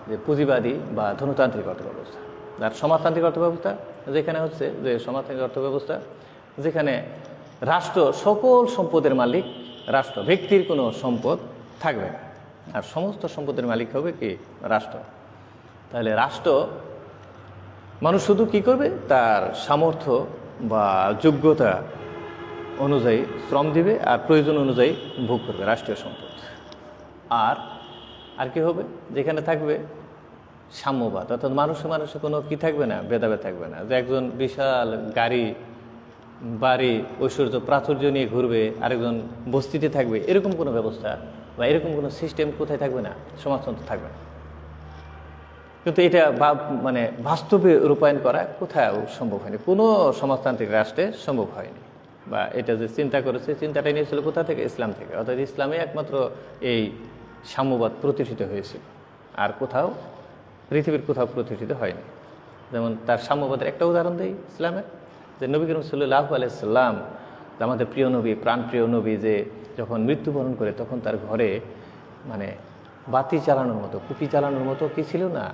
যে পুঁজিবাদী বা ধনতান্ত্রিক অর্থব্যবস্থা। আর সমাজতান্ত্রিক অর্থব্যবস্থা যেখানে হচ্ছে যে সমাজতান্ত্রিক অর্থব্যবস্থা যেখানে রাষ্ট্র সকল সম্পদের মালিক, রাষ্ট্র, ব্যক্তির কোনো সম্পদ থাকবে না, আর সমস্ত সম্পদের মালিক হবে কি রাষ্ট্র। তাহলে রাষ্ট্র মানুষ শুধু কি করবে, তার সামর্থ্য বা যোগ্যতা অনুযায়ী শ্রম দিবে আর প্রয়োজন অনুযায়ী ভোগ করবে রাষ্ট্রীয় সম্পদ। আর কি হবে, যেখানে থাকবে সাম্যবাদ, অর্থাৎ মানুষে কোনো কি থাকবে না, ভেদাভেদ থাকবে না। যে একজন বিশাল গাড়ি বাড়ি ঐশ্বর্য প্রাচুর্য নিয়ে ঘুরবে, আরেকজন বস্তিতে থাকবে, এরকম কোনো ব্যবস্থা বা এরকম কোনো সিস্টেম কোথায় থাকবে না, সমাজতন্ত্র থাকবে না। কিন্তু এটা মানে বাস্তবে রূপায়ণ করা কোথাও সম্ভব হয়নি, কোনো সমাজতান্ত্রিক রাষ্ট্রে সম্ভব হয়নি। বা এটা যে চিন্তা করেছে, চিন্তাটা নিয়েছিল কোথা থেকে, ইসলাম থেকে। অর্থাৎ ইসলামে একমাত্র এই সাম্যবাদ প্রতিষ্ঠিত হয়েছিল, আর কোথাও পৃথিবীর কোথাও প্রতিষ্ঠিত হয়নি। যেমন তার সাম্যবাদের একটা উদাহরণ দেই ইসলামের, যে নবী করিম সাল্লাল্লাহু আলাইহি সাল্লাম, আমাদের প্রিয় নবী, প্রাণপ্রিয় নবী, যে যখন মৃত্যুবরণ করে তখন তার ঘরে মানে বাতি চালানোর মতো, কুপি চালানোর মতো কি ছিল না,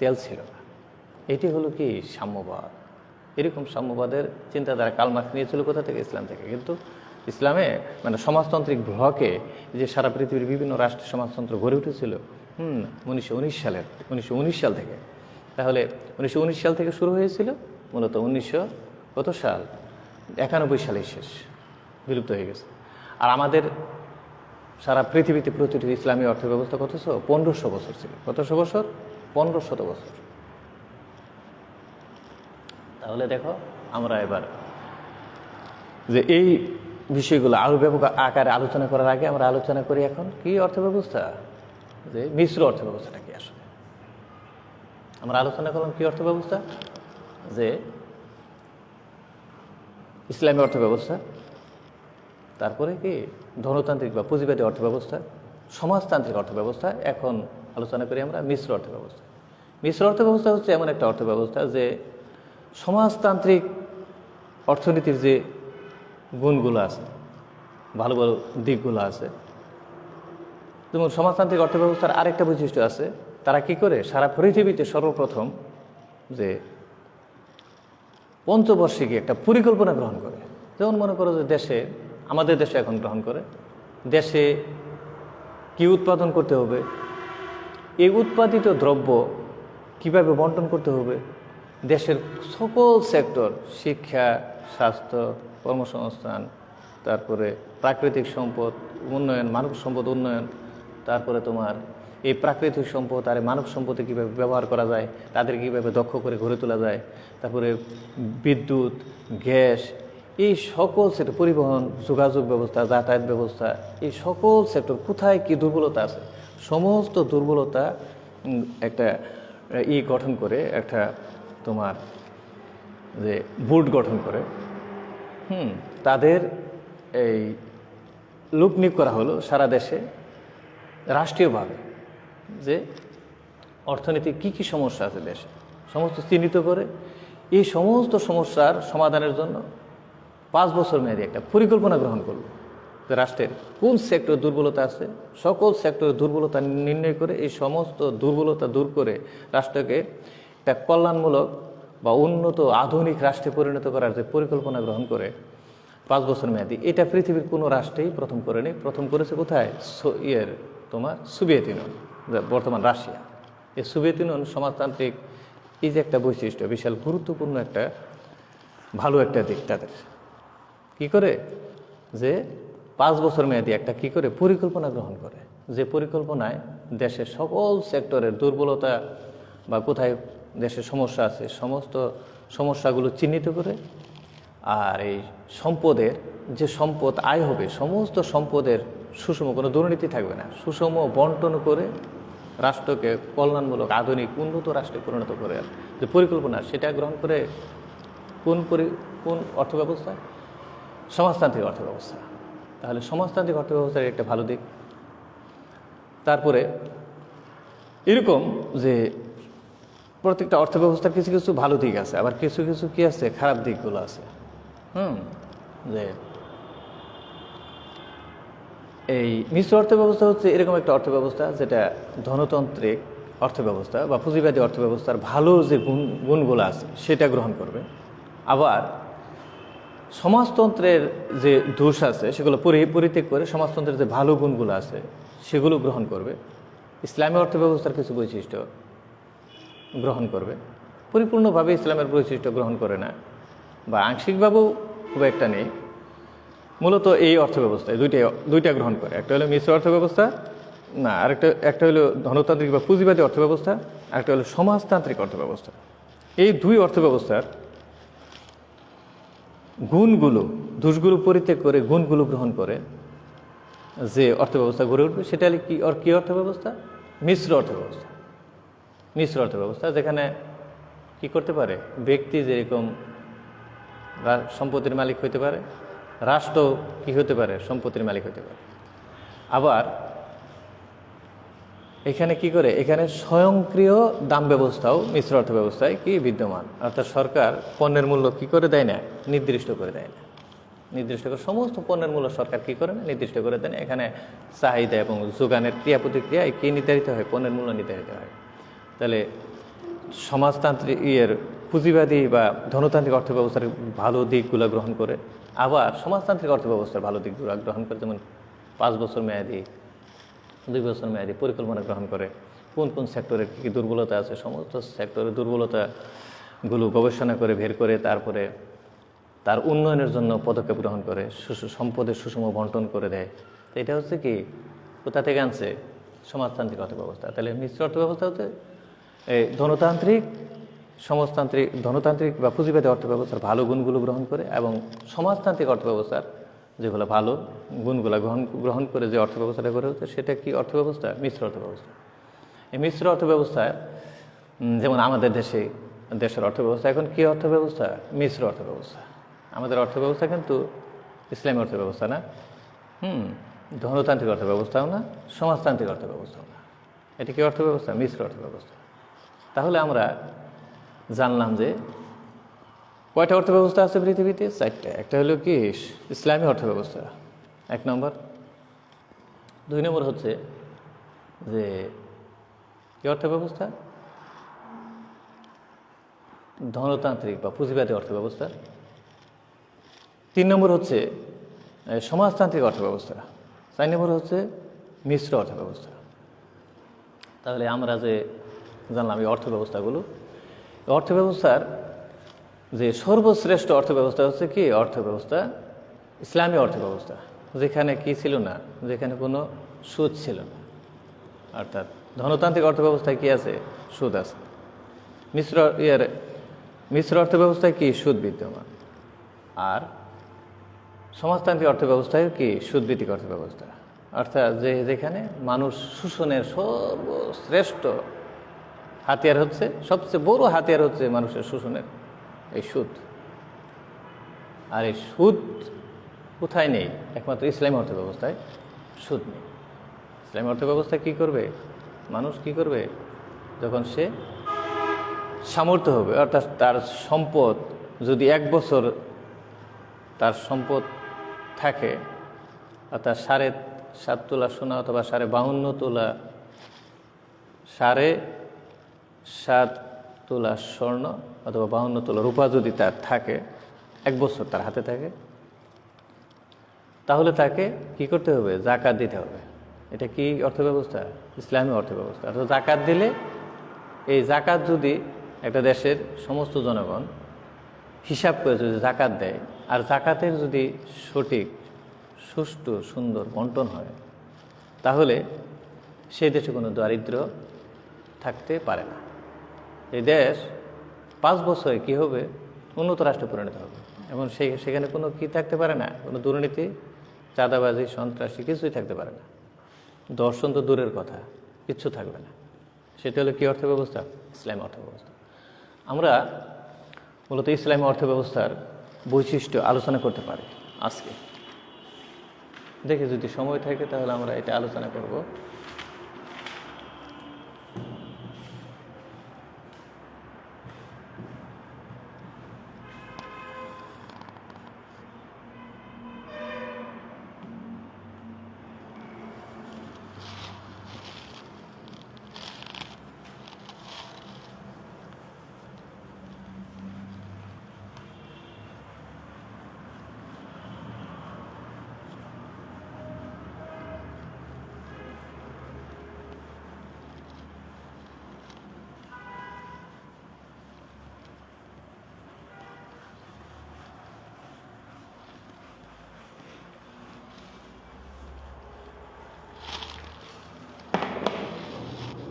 তেল ছিল না। এটি হলো কি সাম্যবাদ। এরকম সাম্যবাদের চিন্তাধারা কার্ল মার্কস নিয়েছিল কোথা থেকে? ইসলাম থেকে। কিন্তু ইসলামে মানে সমাজতান্ত্রিক ব্লকে যে সারা পৃথিবীর বিভিন্ন রাষ্ট্রের সমাজতন্ত্র গড়ে উঠেছিল 1919 সাল থেকে। তাহলে 1919 সাল থেকে শুরু হয়েছিল, মূলত 1900 কত সাল, 91 সালে শেষ, বিলুপ্ত হয়ে গেছে। আর আমাদের সারা পৃথিবীতে প্রতিটি ইসলামী অর্থব্যবস্থা কত 1500 বছর ছিল। কতশো বছর? 1500 বছর। তাহলে দেখো, আমরা এবার যে এই বিষয়গুলো আরও ব্যাপক আকারে আলোচনা করার আগে আমরা আলোচনা করি এখন কি অর্থব্যবস্থা, যে মিশ্র অর্থব্যবস্থাটা কি আসলে। আমরা আলোচনা করলাম কি অর্থব্যবস্থা, যে ইসলামী অর্থব্যবস্থা, তারপরে কি ধনতান্ত্রিক বা পুঁজিবাদী অর্থব্যবস্থা, সমাজতান্ত্রিক অর্থব্যবস্থা। এখন আলোচনা করি আমরা মিশ্র অর্থব্যবস্থা। মিশ্র অর্থব্যবস্থা হচ্ছে এমন একটা অর্থব্যবস্থা যে সমাজতান্ত্রিক অর্থনীতির যে গুণগুলো আছে, ভালো ভালো দিকগুলো আছে। যেমন সমাজতান্ত্রিক অর্থব্যবস্থার আরেকটা বৈশিষ্ট্য আছে, তারা কি করে সারা পৃথিবীতে সর্বপ্রথম যে পঞ্চবার্ষিকী একটা পরিকল্পনা গ্রহণ করে। যেমন মনে করো যে দেশে, আমাদের দেশে এখন গ্রহণ করে, দেশে কি উৎপাদন করতে হবে, এই উৎপাদিত দ্রব্য কিভাবে বন্টন করতে হবে, দেশের সকল সেক্টর, শিক্ষা, স্বাস্থ্য, কর্মসংস্থান, তারপরে প্রাকৃতিক সম্পদ উন্নয়ন, মানব সম্পদ উন্নয়ন, তারপরে তোমার এই প্রাকৃতিক সম্পদ আর মানব সম্পদে কীভাবে ব্যবহার করা যায়, তাদের কীভাবে দক্ষ করে গড়ে তোলা যায়, তারপরে বিদ্যুৎ, গ্যাস, এই সকল সেক্টর, পরিবহন, যোগাযোগ ব্যবস্থা, যাতায়াত ব্যবস্থা, এই সকল সেক্টর কোথায় কি দুর্বলতা আছে, সমস্ত দুর্বলতা একটা গঠন করে, একটা তোমার যে বোর্ড গঠন করে তাদের এই লোক নিয়োগ করা হলো সারা দেশে রাষ্ট্রীয়ভাবে, যে অর্থনীতি কি কি সমস্যা আছে দেশে সমস্ত চিহ্নিত করে এই সমস্ত সমস্যার সমাধানের জন্য 5 বছর মেয়াদী একটা পরিকল্পনা গ্রহণ করলো, যে রাষ্ট্রের কোন সেক্টর দুর্বলতা আছে, সকল সেক্টরের দুর্বলতা নির্ণয় করে এই সমস্ত দুর্বলতা দূর করে রাষ্ট্রকে একটা কল্যাণমূলক বা উন্নত আধুনিক রাষ্ট্রে পরিণত করার যে পরিকল্পনা গ্রহণ করে 5 বছর মেয়াদী, এটা পৃথিবীর কোনো রাষ্ট্রেই প্রথম করেনি। প্রথম করেছে কোথায়? তোমার সোভিয়েত ইউনিয়ন, বর্তমান রাশিয়া। এই সোভিয়েত ইউনিয়ন সমাজতান্ত্রিক এই যে একটা বৈশিষ্ট্য, বিশাল গুরুত্বপূর্ণ একটা ভালো একটা দিক তাদের। কি করে? যে 5 বছর মেয়াদী একটা কি করে পরিকল্পনা গ্রহণ করে, যে পরিকল্পনায় দেশের সকল সেক্টরের দুর্বলতা বা কোথায় দেশের সমস্যা আছে সমস্ত সমস্যাগুলো চিহ্নিত করে, আর এই সম্পদের যে সম্পদ আয় হবে সমস্ত সম্পদের সুষম, কোনো দুর্নীতি থাকবে না, সুষম বন্টন করে রাষ্ট্রকে কল্যাণমূলক আধুনিক উন্নত রাষ্ট্রে পরিণত করে যে পরিকল্পনা, সেটা গ্রহণ করে কোন অর্থব্যবস্থা? সমাজতান্ত্রিক অর্থব্যবস্থা। তাহলে সমাজতান্ত্রিক অর্থব্যবস্থার একটা ভালো দিক। তারপরে এরকম যে প্রত্যেকটা অর্থব্যবস্থার কিছু কিছু ভালো দিক আছে, আবার কিছু কিছু কি আছে, খারাপ দিকগুলো আছে। যে এই মিশ্র অর্থব্যবস্থা হচ্ছে এরকম একটা অর্থব্যবস্থা যেটা ধনতান্ত্রিক অর্থব্যবস্থা বা পুঁজিবাদী অর্থব্যবস্থার ভালো যে গুণগুলো আছে সেটা গ্রহণ করবে, আবার সমাজতন্ত্রের যে দোষ আছে সেগুলো পরিত্যাগ করে সমাজতন্ত্রের যে ভালো গুণগুলো আছে সেগুলো গ্রহণ করবে। ইসলামী অর্থব্যবস্থার কিছু বৈশিষ্ট্য গ্রহণ করবে, পরিপূর্ণভাবে ইসলামের বৈশিষ্ট্য গ্রহণ করে না, বা আংশিকভাবেও খুব একটা নেই। মূলত এই অর্থব্যবস্থায় দুইটা গ্রহণ করে, একটা হলো মিশ্র অর্থব্যবস্থা, না একটা হলো ধনতান্ত্রিক বা পুঁজিবাদী অর্থব্যবস্থা, একটা হলো সমাজতান্ত্রিক অর্থব্যবস্থা। এই দুই অর্থব্যবস্থার গুণগুলো, দোষগুলো পরিত্যাগ করে গুণগুলো গ্রহণ করে যে অর্থব্যবস্থা গড়ে উঠবে সেটা হলে কি অর্থব্যবস্থা? মিশ্র অর্থব্যবস্থা। মিশ্র অর্থব্যবস্থা যেখানে কি করতে পারে, ব্যক্তি যেরকম সম্পত্তির মালিক হতে পারে, রাষ্ট্র কি হতে পারে, সম্পত্তির মালিক হতে পারে। আবার এখানে কি করে, এখানে স্বয়ংক্রিয় দাম ব্যবস্থাও মিশ্র অর্থ ব্যবস্থায় কি বিদ্যমান। অর্থাৎ সরকার পণ্যের মূল্য কি করে দেয় না, নির্দিষ্ট করে দেয় না। নির্দিষ্ট করে সমস্ত পণ্যের মূল্য সরকার কি করে না, নির্দিষ্ট করে দেয় না। এখানে চাহিদা এবং যোগানের ক্রিয়া প্রতিক্রিয়ায় কী নির্ধারিত হয়, পণ্যের মূল্য নির্ধারিত হয়। তাহলে সমাজতান্ত্রিক পুঁজিবাদী বা ধনতান্ত্রিক অর্থব্যবস্থার ভালো দিকগুলো গ্রহণ করে, আবার সমাজতান্ত্রিক অর্থব্যবস্থার ভালো দিকগুলো গ্রহণ করে। যেমন 5 বছর মেয়াদি, 2 বছর মেয়াদি পরিকল্পনা গ্রহণ করে। কোন কোন সেক্টরের কী কী দুর্বলতা আছে, সমস্ত সেক্টরের দুর্বলতাগুলো গবেষণা করে বের করে তারপরে তার উন্নয়নের জন্য পদক্ষেপ গ্রহণ করে, সম্পদের সুষম বন্টন করে দেয়। তো এটা হচ্ছে কি, কোথা থেকে আনছে, সমাজতান্ত্রিক অর্থব্যবস্থা। তাহলে মিশ্র অর্থব্যবস্থা হচ্ছে এই ধনতান্ত্রিক বা পুঁজিবাদী অর্থব্যবস্থার ভালো গুণগুলো গ্রহণ করে এবং সমাজতান্ত্রিক অর্থব্যবস্থার যেগুলো ভালো গুণগুলো গ্রহণ করে যে অর্থব্যবস্থাটা গড়ে হচ্ছে, সেটা কি অর্থব্যবস্থা, মিশ্র অর্থব্যবস্থা। এই মিশ্র অর্থব্যবস্থায় যেমন আমাদের দেশের অর্থব্যবস্থা এখন কি অর্থব্যবস্থা, মিশ্র অর্থব্যবস্থা। আমাদের অর্থব্যবস্থা কিন্তু ইসলামী অর্থব্যবস্থা না, ধনতান্ত্রিক অর্থব্যবস্থাও না, সমাজতান্ত্রিক অর্থব্যবস্থাও না। এটি কি অর্থব্যবস্থা, মিশ্র অর্থব্যবস্থা। তাহলে আমরা জানলাম যে কয়টা অর্থব্যবস্থা আছে পৃথিবীতে, 4টা। একটা হলো কি ইসলামী অর্থব্যবস্থা, 1 নম্বর। 2 নম্বর হচ্ছে যে কি অর্থব্যবস্থা, ধনতান্ত্রিক বা পুঁজিবাদী অর্থব্যবস্থা। 3 নম্বর হচ্ছে সমাজতান্ত্রিক অর্থব্যবস্থা। 4 নম্বর হচ্ছে মিশ্র অর্থব্যবস্থা। তাহলে আমরা যে জানলাম এই অর্থব্যবস্থাগুলো, অর্থব্যবস্থার যে সর্বশ্রেষ্ঠ অর্থব্যবস্থা হচ্ছে কি, অর্থব্যবস্থা ইসলামী অর্থব্যবস্থা, যেখানে কি ছিল না, যেখানে কোনো সুদ ছিল না। অর্থাৎ ধনতান্ত্রিক অর্থব্যবস্থায় কি আছে, সুদ আছে। মিশ্র অর্থব্যবস্থায় কি, সুদ বিদ্যমান। আর সমাজতান্ত্রিক অর্থব্যবস্থায় কি, সুদভিত্তিক অর্থব্যবস্থা। অর্থাৎ যেখানে মানুষ শোষণের সর্বশ্রেষ্ঠ হাতিয়ার হচ্ছে, সবচেয়ে বড় হাতিয়ার হচ্ছে মানুষের শোষণের এই সুদ। আর এই সুদ কোথায় নেই, একমাত্র ইসলামী অর্থব্যবস্থায় সুদ নেই। ইসলামী অর্থব্যবস্থা কি করবে, মানুষ কি করবে, যখন সে সামর্থ্য হবে, অর্থাৎ তার সম্পদ যদি 1 বছর তার সম্পদ থাকে, অর্থাৎ 7.5 তোলা সোনা অথবা 52 তোলা 7.5 তোলা স্বর্ণ অথবা 52 তোলা রূপা যদি তার থাকে, 1 বছর তার হাতে থাকে, তাহলে তাকে কি করতে হবে, জাকাত দিতে হবে। এটা কি অর্থব্যবস্থা, ইসলামী অর্থব্যবস্থা। অর্থাৎ জাকাত দিলে, এই জাকাত যদি একটা দেশের সমস্ত জনগণ হিসাব করে যদি জাকাত দেয়, আর জাকাতের যদি সঠিক সুষ্ঠু সুন্দর বন্টন হয়, তাহলে সেই দেশে কোনো দারিদ্র থাকতে পারে না। এই দেশ 5 বছরে কি হবে, উন্নত রাষ্ট্রে পরিণত হবে। এবং সেখানে কোনো কি থাকতে পারে না, কোনো দুর্নীতি, চাঁদাবাজি, সন্ত্রাসী কিছুই থাকতে পারে না। দর্শন তো দূরের কথা, কিচ্ছু থাকবে না। সেটা হলো কি অর্থব্যবস্থা, ইসলামী অর্থব্যবস্থা। আমরা মূলত ইসলামী অর্থব্যবস্থার বৈশিষ্ট্য আলোচনা করতে পারি আজকে। দেখে যদি সময় থাকে তাহলে আমরা এটা আলোচনা করব।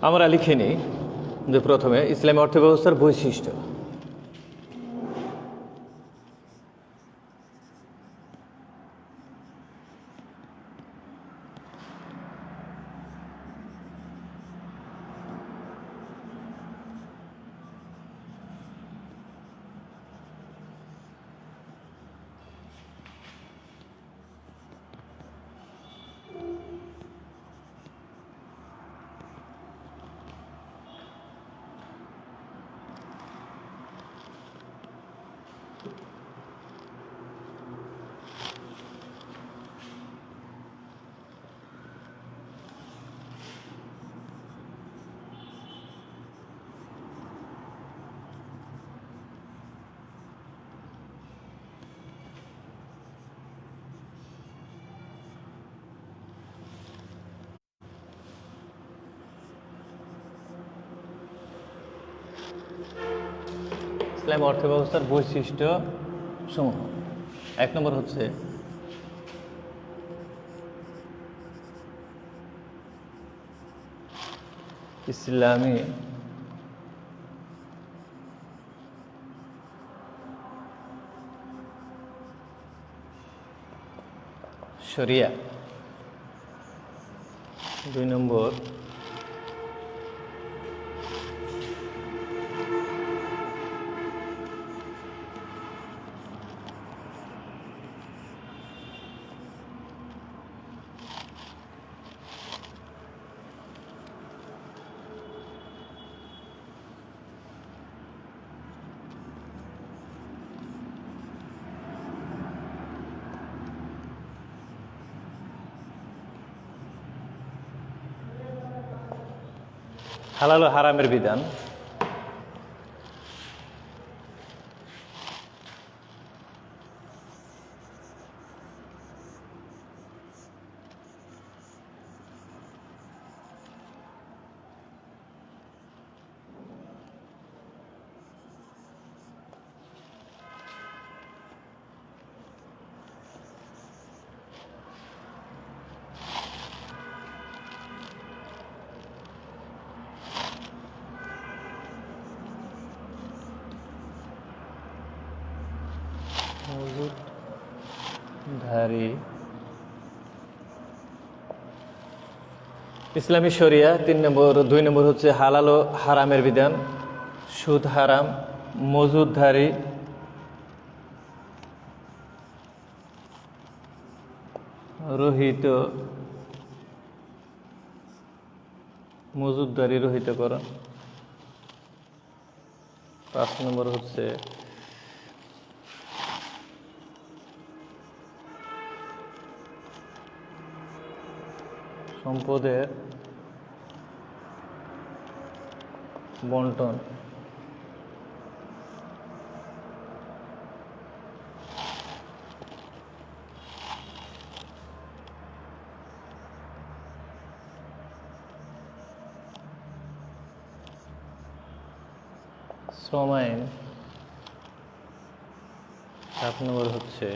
আমরা লিখে নিই যে প্রথমে ইসলামী অর্থব্যবস্থার বৈশিষ্ট্য। ইসলামী অর্থব্যবস্থার বৈশিষ্ট্য সমূহ। 1 নম্বর হচ্ছে ইসলামী শরিয়া। 2 নম্বর হালাল ও হারামের বিধান। মজুদধারী ইসলামী শরিয়া। 2 নম্বর হচ্ছে হালাল ও হারামের বিধান। সুদ হারাম, মজুদধারী রহিত, মজুদদারি রহিতকরণ। 5 নম্বর হচ্ছে সম্পদের বন্টন। শ্রম আইন। 7 নম্বর হচ্ছে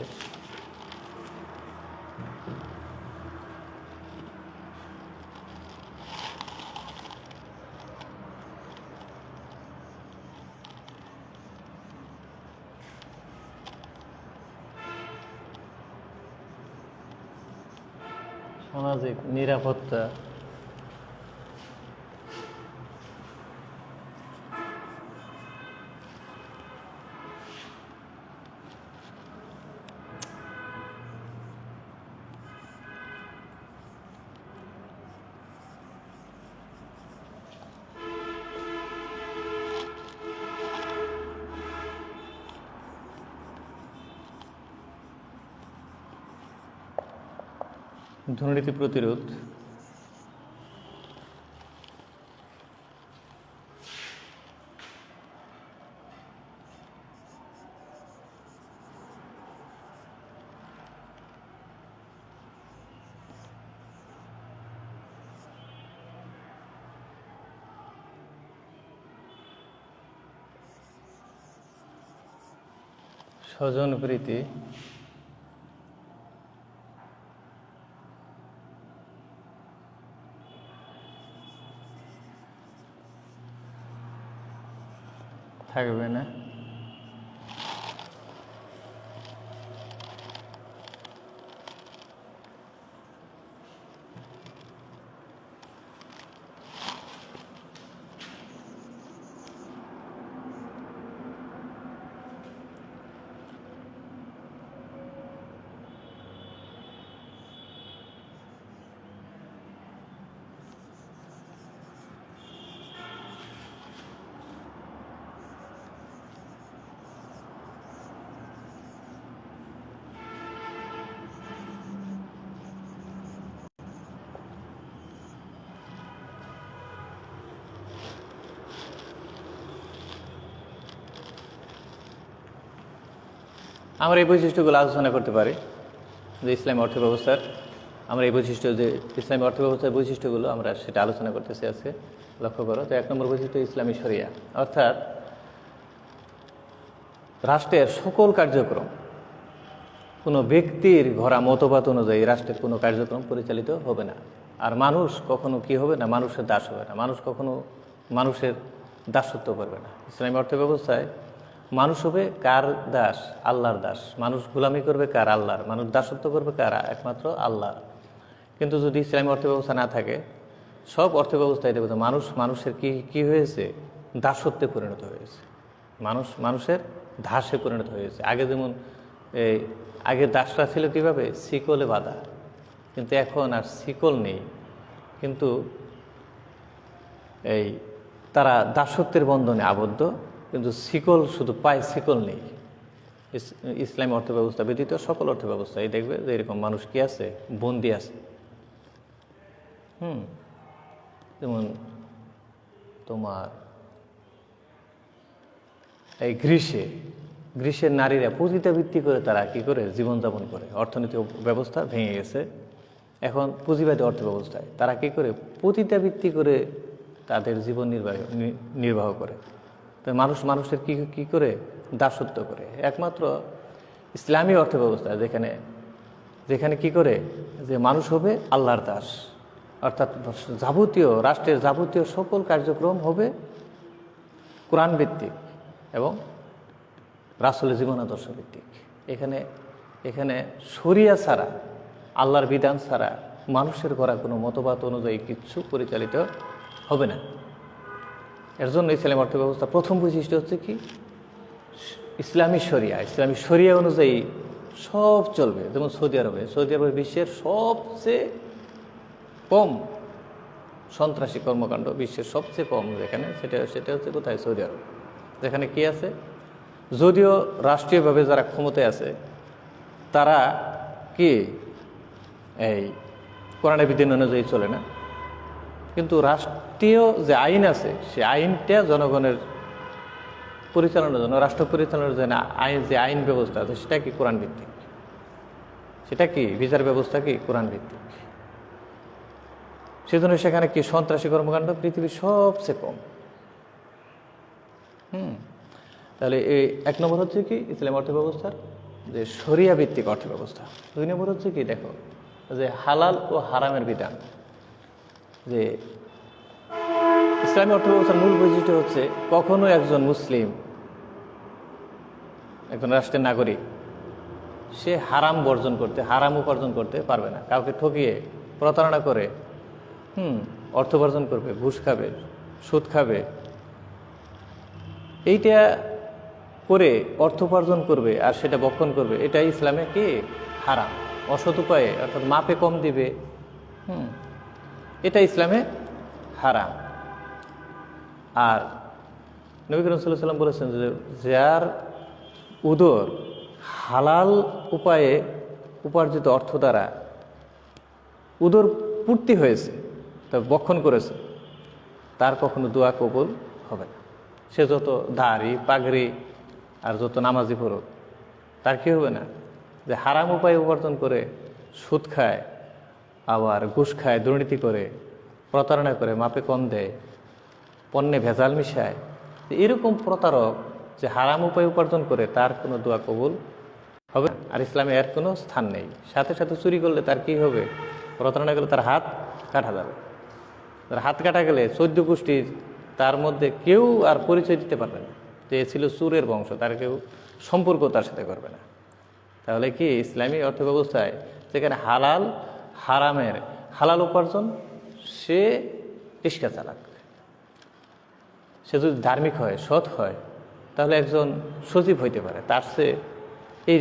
সামাজিক নিরাপত্তা। দুর্নীতি প্রতিরোধ। স্বজনপ্রীতি। থাকবে না। আমরা এই বৈশিষ্ট্যগুলো আলোচনা করতে পারি যে ইসলামী অর্থব্যবস্থার, আমরা এই বৈশিষ্ট্য যে ইসলামী অর্থব্যবস্থার বৈশিষ্ট্যগুলো আমরা সেটা আলোচনা করতেছি আজকে। লক্ষ্য করো তো 1 নম্বর বৈশিষ্ট্য ইসলামী শরিয়া, অর্থাৎ রাষ্ট্রের সকল কার্যক্রম কোনো ব্যক্তির গড়া মতবাদ অনুযায়ী রাষ্ট্রের কোনো কার্যক্রম পরিচালিত হবে না। আর মানুষ কখনো কি হবে না, মানুষের দাস হবে না। মানুষ কখনো মানুষের দাসত্ব করবে না। ইসলামী অর্থব্যবস্থায় মানুষ হবে কার দাস? আল্লাহর দাস। মানুষ গোলামি করবে কার? আল্লাহর। মানুষ দাসত্ব করবে কার? একমাত্র আল্লাহর। কিন্তু যদি ইসলামী অর্থব্যবস্থা না থাকে, সব অর্থব্যবস্থায় দেখবে মানুষ মানুষের কি হয়েছে? দাসত্বে পরিণত হয়েছে। মানুষ মানুষের দাসে পরিণত হয়েছে। আগে যেমন আগে দাসরা ছিল কীভাবে? শিকলে বাঁধা, কিন্তু এখন আর শিকল নেই, কিন্তু তারা দাসত্বের বন্ধনে আবদ্ধ, কিন্তু শিকল শুধু পায়, শিকল নেই। ইসলামী অর্থব্যবস্থা ব্যতীত সকল অর্থব্যবস্থায় দেখবে যে এরকম মানুষ কি আছে? বন্দি আছে। যেমন তোমার এই গ্রীষ্মের নারীরা পুঁজিতাভিত্তি করে তারা কি করে জীবনযাপন করে। অর্থনৈতিক ব্যবস্থা ভেঙে গেছে, এখন পুঁজিবাদী অর্থব্যবস্থায় তারা কি করে? পতিতাভিত্তি করে তাদের জীবন নির্বাহ করে। তো মানুষের কি করে? দাসত্ব করে। একমাত্র ইসলামী অর্থব্যবস্থা যেখানে কি করে? যে মানুষ হবে আল্লাহর দাস, অর্থাৎ রাষ্ট্রের যাবতীয় সকল কার্যক্রম হবে কোরআন ভিত্তিক এবং রাসূলের জীবন আদর্শ ভিত্তিক। এখানে শরিয়া ছাড়া, আল্লাহর বিধান ছাড়া মানুষের করা কোনো মতবাদ অনুযায়ী কিচ্ছু পরিচালিত হবে না। এর জন্য ইসলামী অর্থব্যবস্থা প্রথম বৈশিষ্ট্য হচ্ছে কি? ইসলামী শরিয়া অনুযায়ী সব চলবে। যেমন সৌদি আরবে বিশ্বের সবচেয়ে কম সন্ত্রাসী কর্মকাণ্ড, বিশ্বের সবচেয়ে কম যেখানে, সেটা হচ্ছে কোথায়? সৌদি আরব। যেখানে কি আছে? যদিও রাষ্ট্রীয়ভাবে যারা ক্ষমতায় আছে তারা কি এই কোরআনের বিধান অনুযায়ী চলে না, কিন্তু রাষ্ট্রীয় যে আইন আছে সে আইনটা জনগণের পরিচালনার জন্য, রাষ্ট্র পরিচালনার জন্য যে আইন ব্যবস্থা আছে সেটা কি? কোরআন ভিত্তিক। সেটা কি? বিচার ব্যবস্থা কি? কোরআন ভিত্তিক। সেজন্য সেখানে কি? সন্ত্রাসী কর্মকাণ্ড পৃথিবীর সবচেয়ে কম। তাহলে এই এক নম্বর হচ্ছে কি? ইসলাম অর্থব্যবস্থার যে শরিয়া ভিত্তিক অর্থব্যবস্থা। দুই নম্বর হচ্ছে কি? দেখো যে হালাল ও হারামের বিধান। যে ইসলামী অর্থব্যবস্থার মূল বৈশিষ্ট্য হচ্ছে কখনো একজন মুসলিম, একজন রাষ্ট্রের নাগরিক, সে হারাম উপার্জন করতে পারবে না। কাউকে ঠকিয়ে প্রতারণা করে অর্থ উপার্জন করবে, ঘুষ খাবে, সুদ খাবে, এইটা করে অর্থ উপার্জন করবে আর সেটা বক্ষণ করবে, এটা ইসলামে কি? হারাম। অসৎ উপায়ে অর্থাৎ মাপে কম দিবে, এটা ইসলামে হারাম। আর নবী করিম সাল্লাল্লাহু আলাইহি ওয়াসাল্লাম বলেছেন যে যার উদর হালাল উপায়ে উপার্জিত অর্থ দ্বারা উদর পূর্তি হয়েছে, তবে বক্ষণ করেছে, তার কখনো দোয়া কবুল হবে না। সে যত দাড়ি পাগড়ি আর যত নামাজি পড়ুক, তার কি হবে না? যে হারাম উপায়ে উপার্জন করে সুদ খায়, আবার ঘুষ খায়, দুর্নীতি করে, প্রতারণা করে, মাপে কম দেয়, পণ্যে ভেজাল মিশায়, এরকম প্রতারক যে হারাম উপায়ে উপার্জন করে তার কোনো দোয়া কবুল হবে না। আর ইসলামে এর কোনো স্থান নেই। সাথে সাথে চুরি করলে তার কি হবে? প্রতারণা করলে তার হাত কাটা যাবে। তার হাত কাটা গেলে 14 গোষ্ঠীর তার মধ্যে কেউ আর পরিচয় দিতে পারবে না যে এ ছিল চোরের বংশ, তার কেউ সম্পর্ক তার সাথে করবে না। তাহলে কি ইসলামী অর্থব্যবস্থায় যেখানে হালাল উপার্জন, সে রিক্সা চালাক, সে যদি ধার্মিক হয়, সৎ হয়, তাহলে একজন সচিব হইতে পারে। তার চেয়ে এই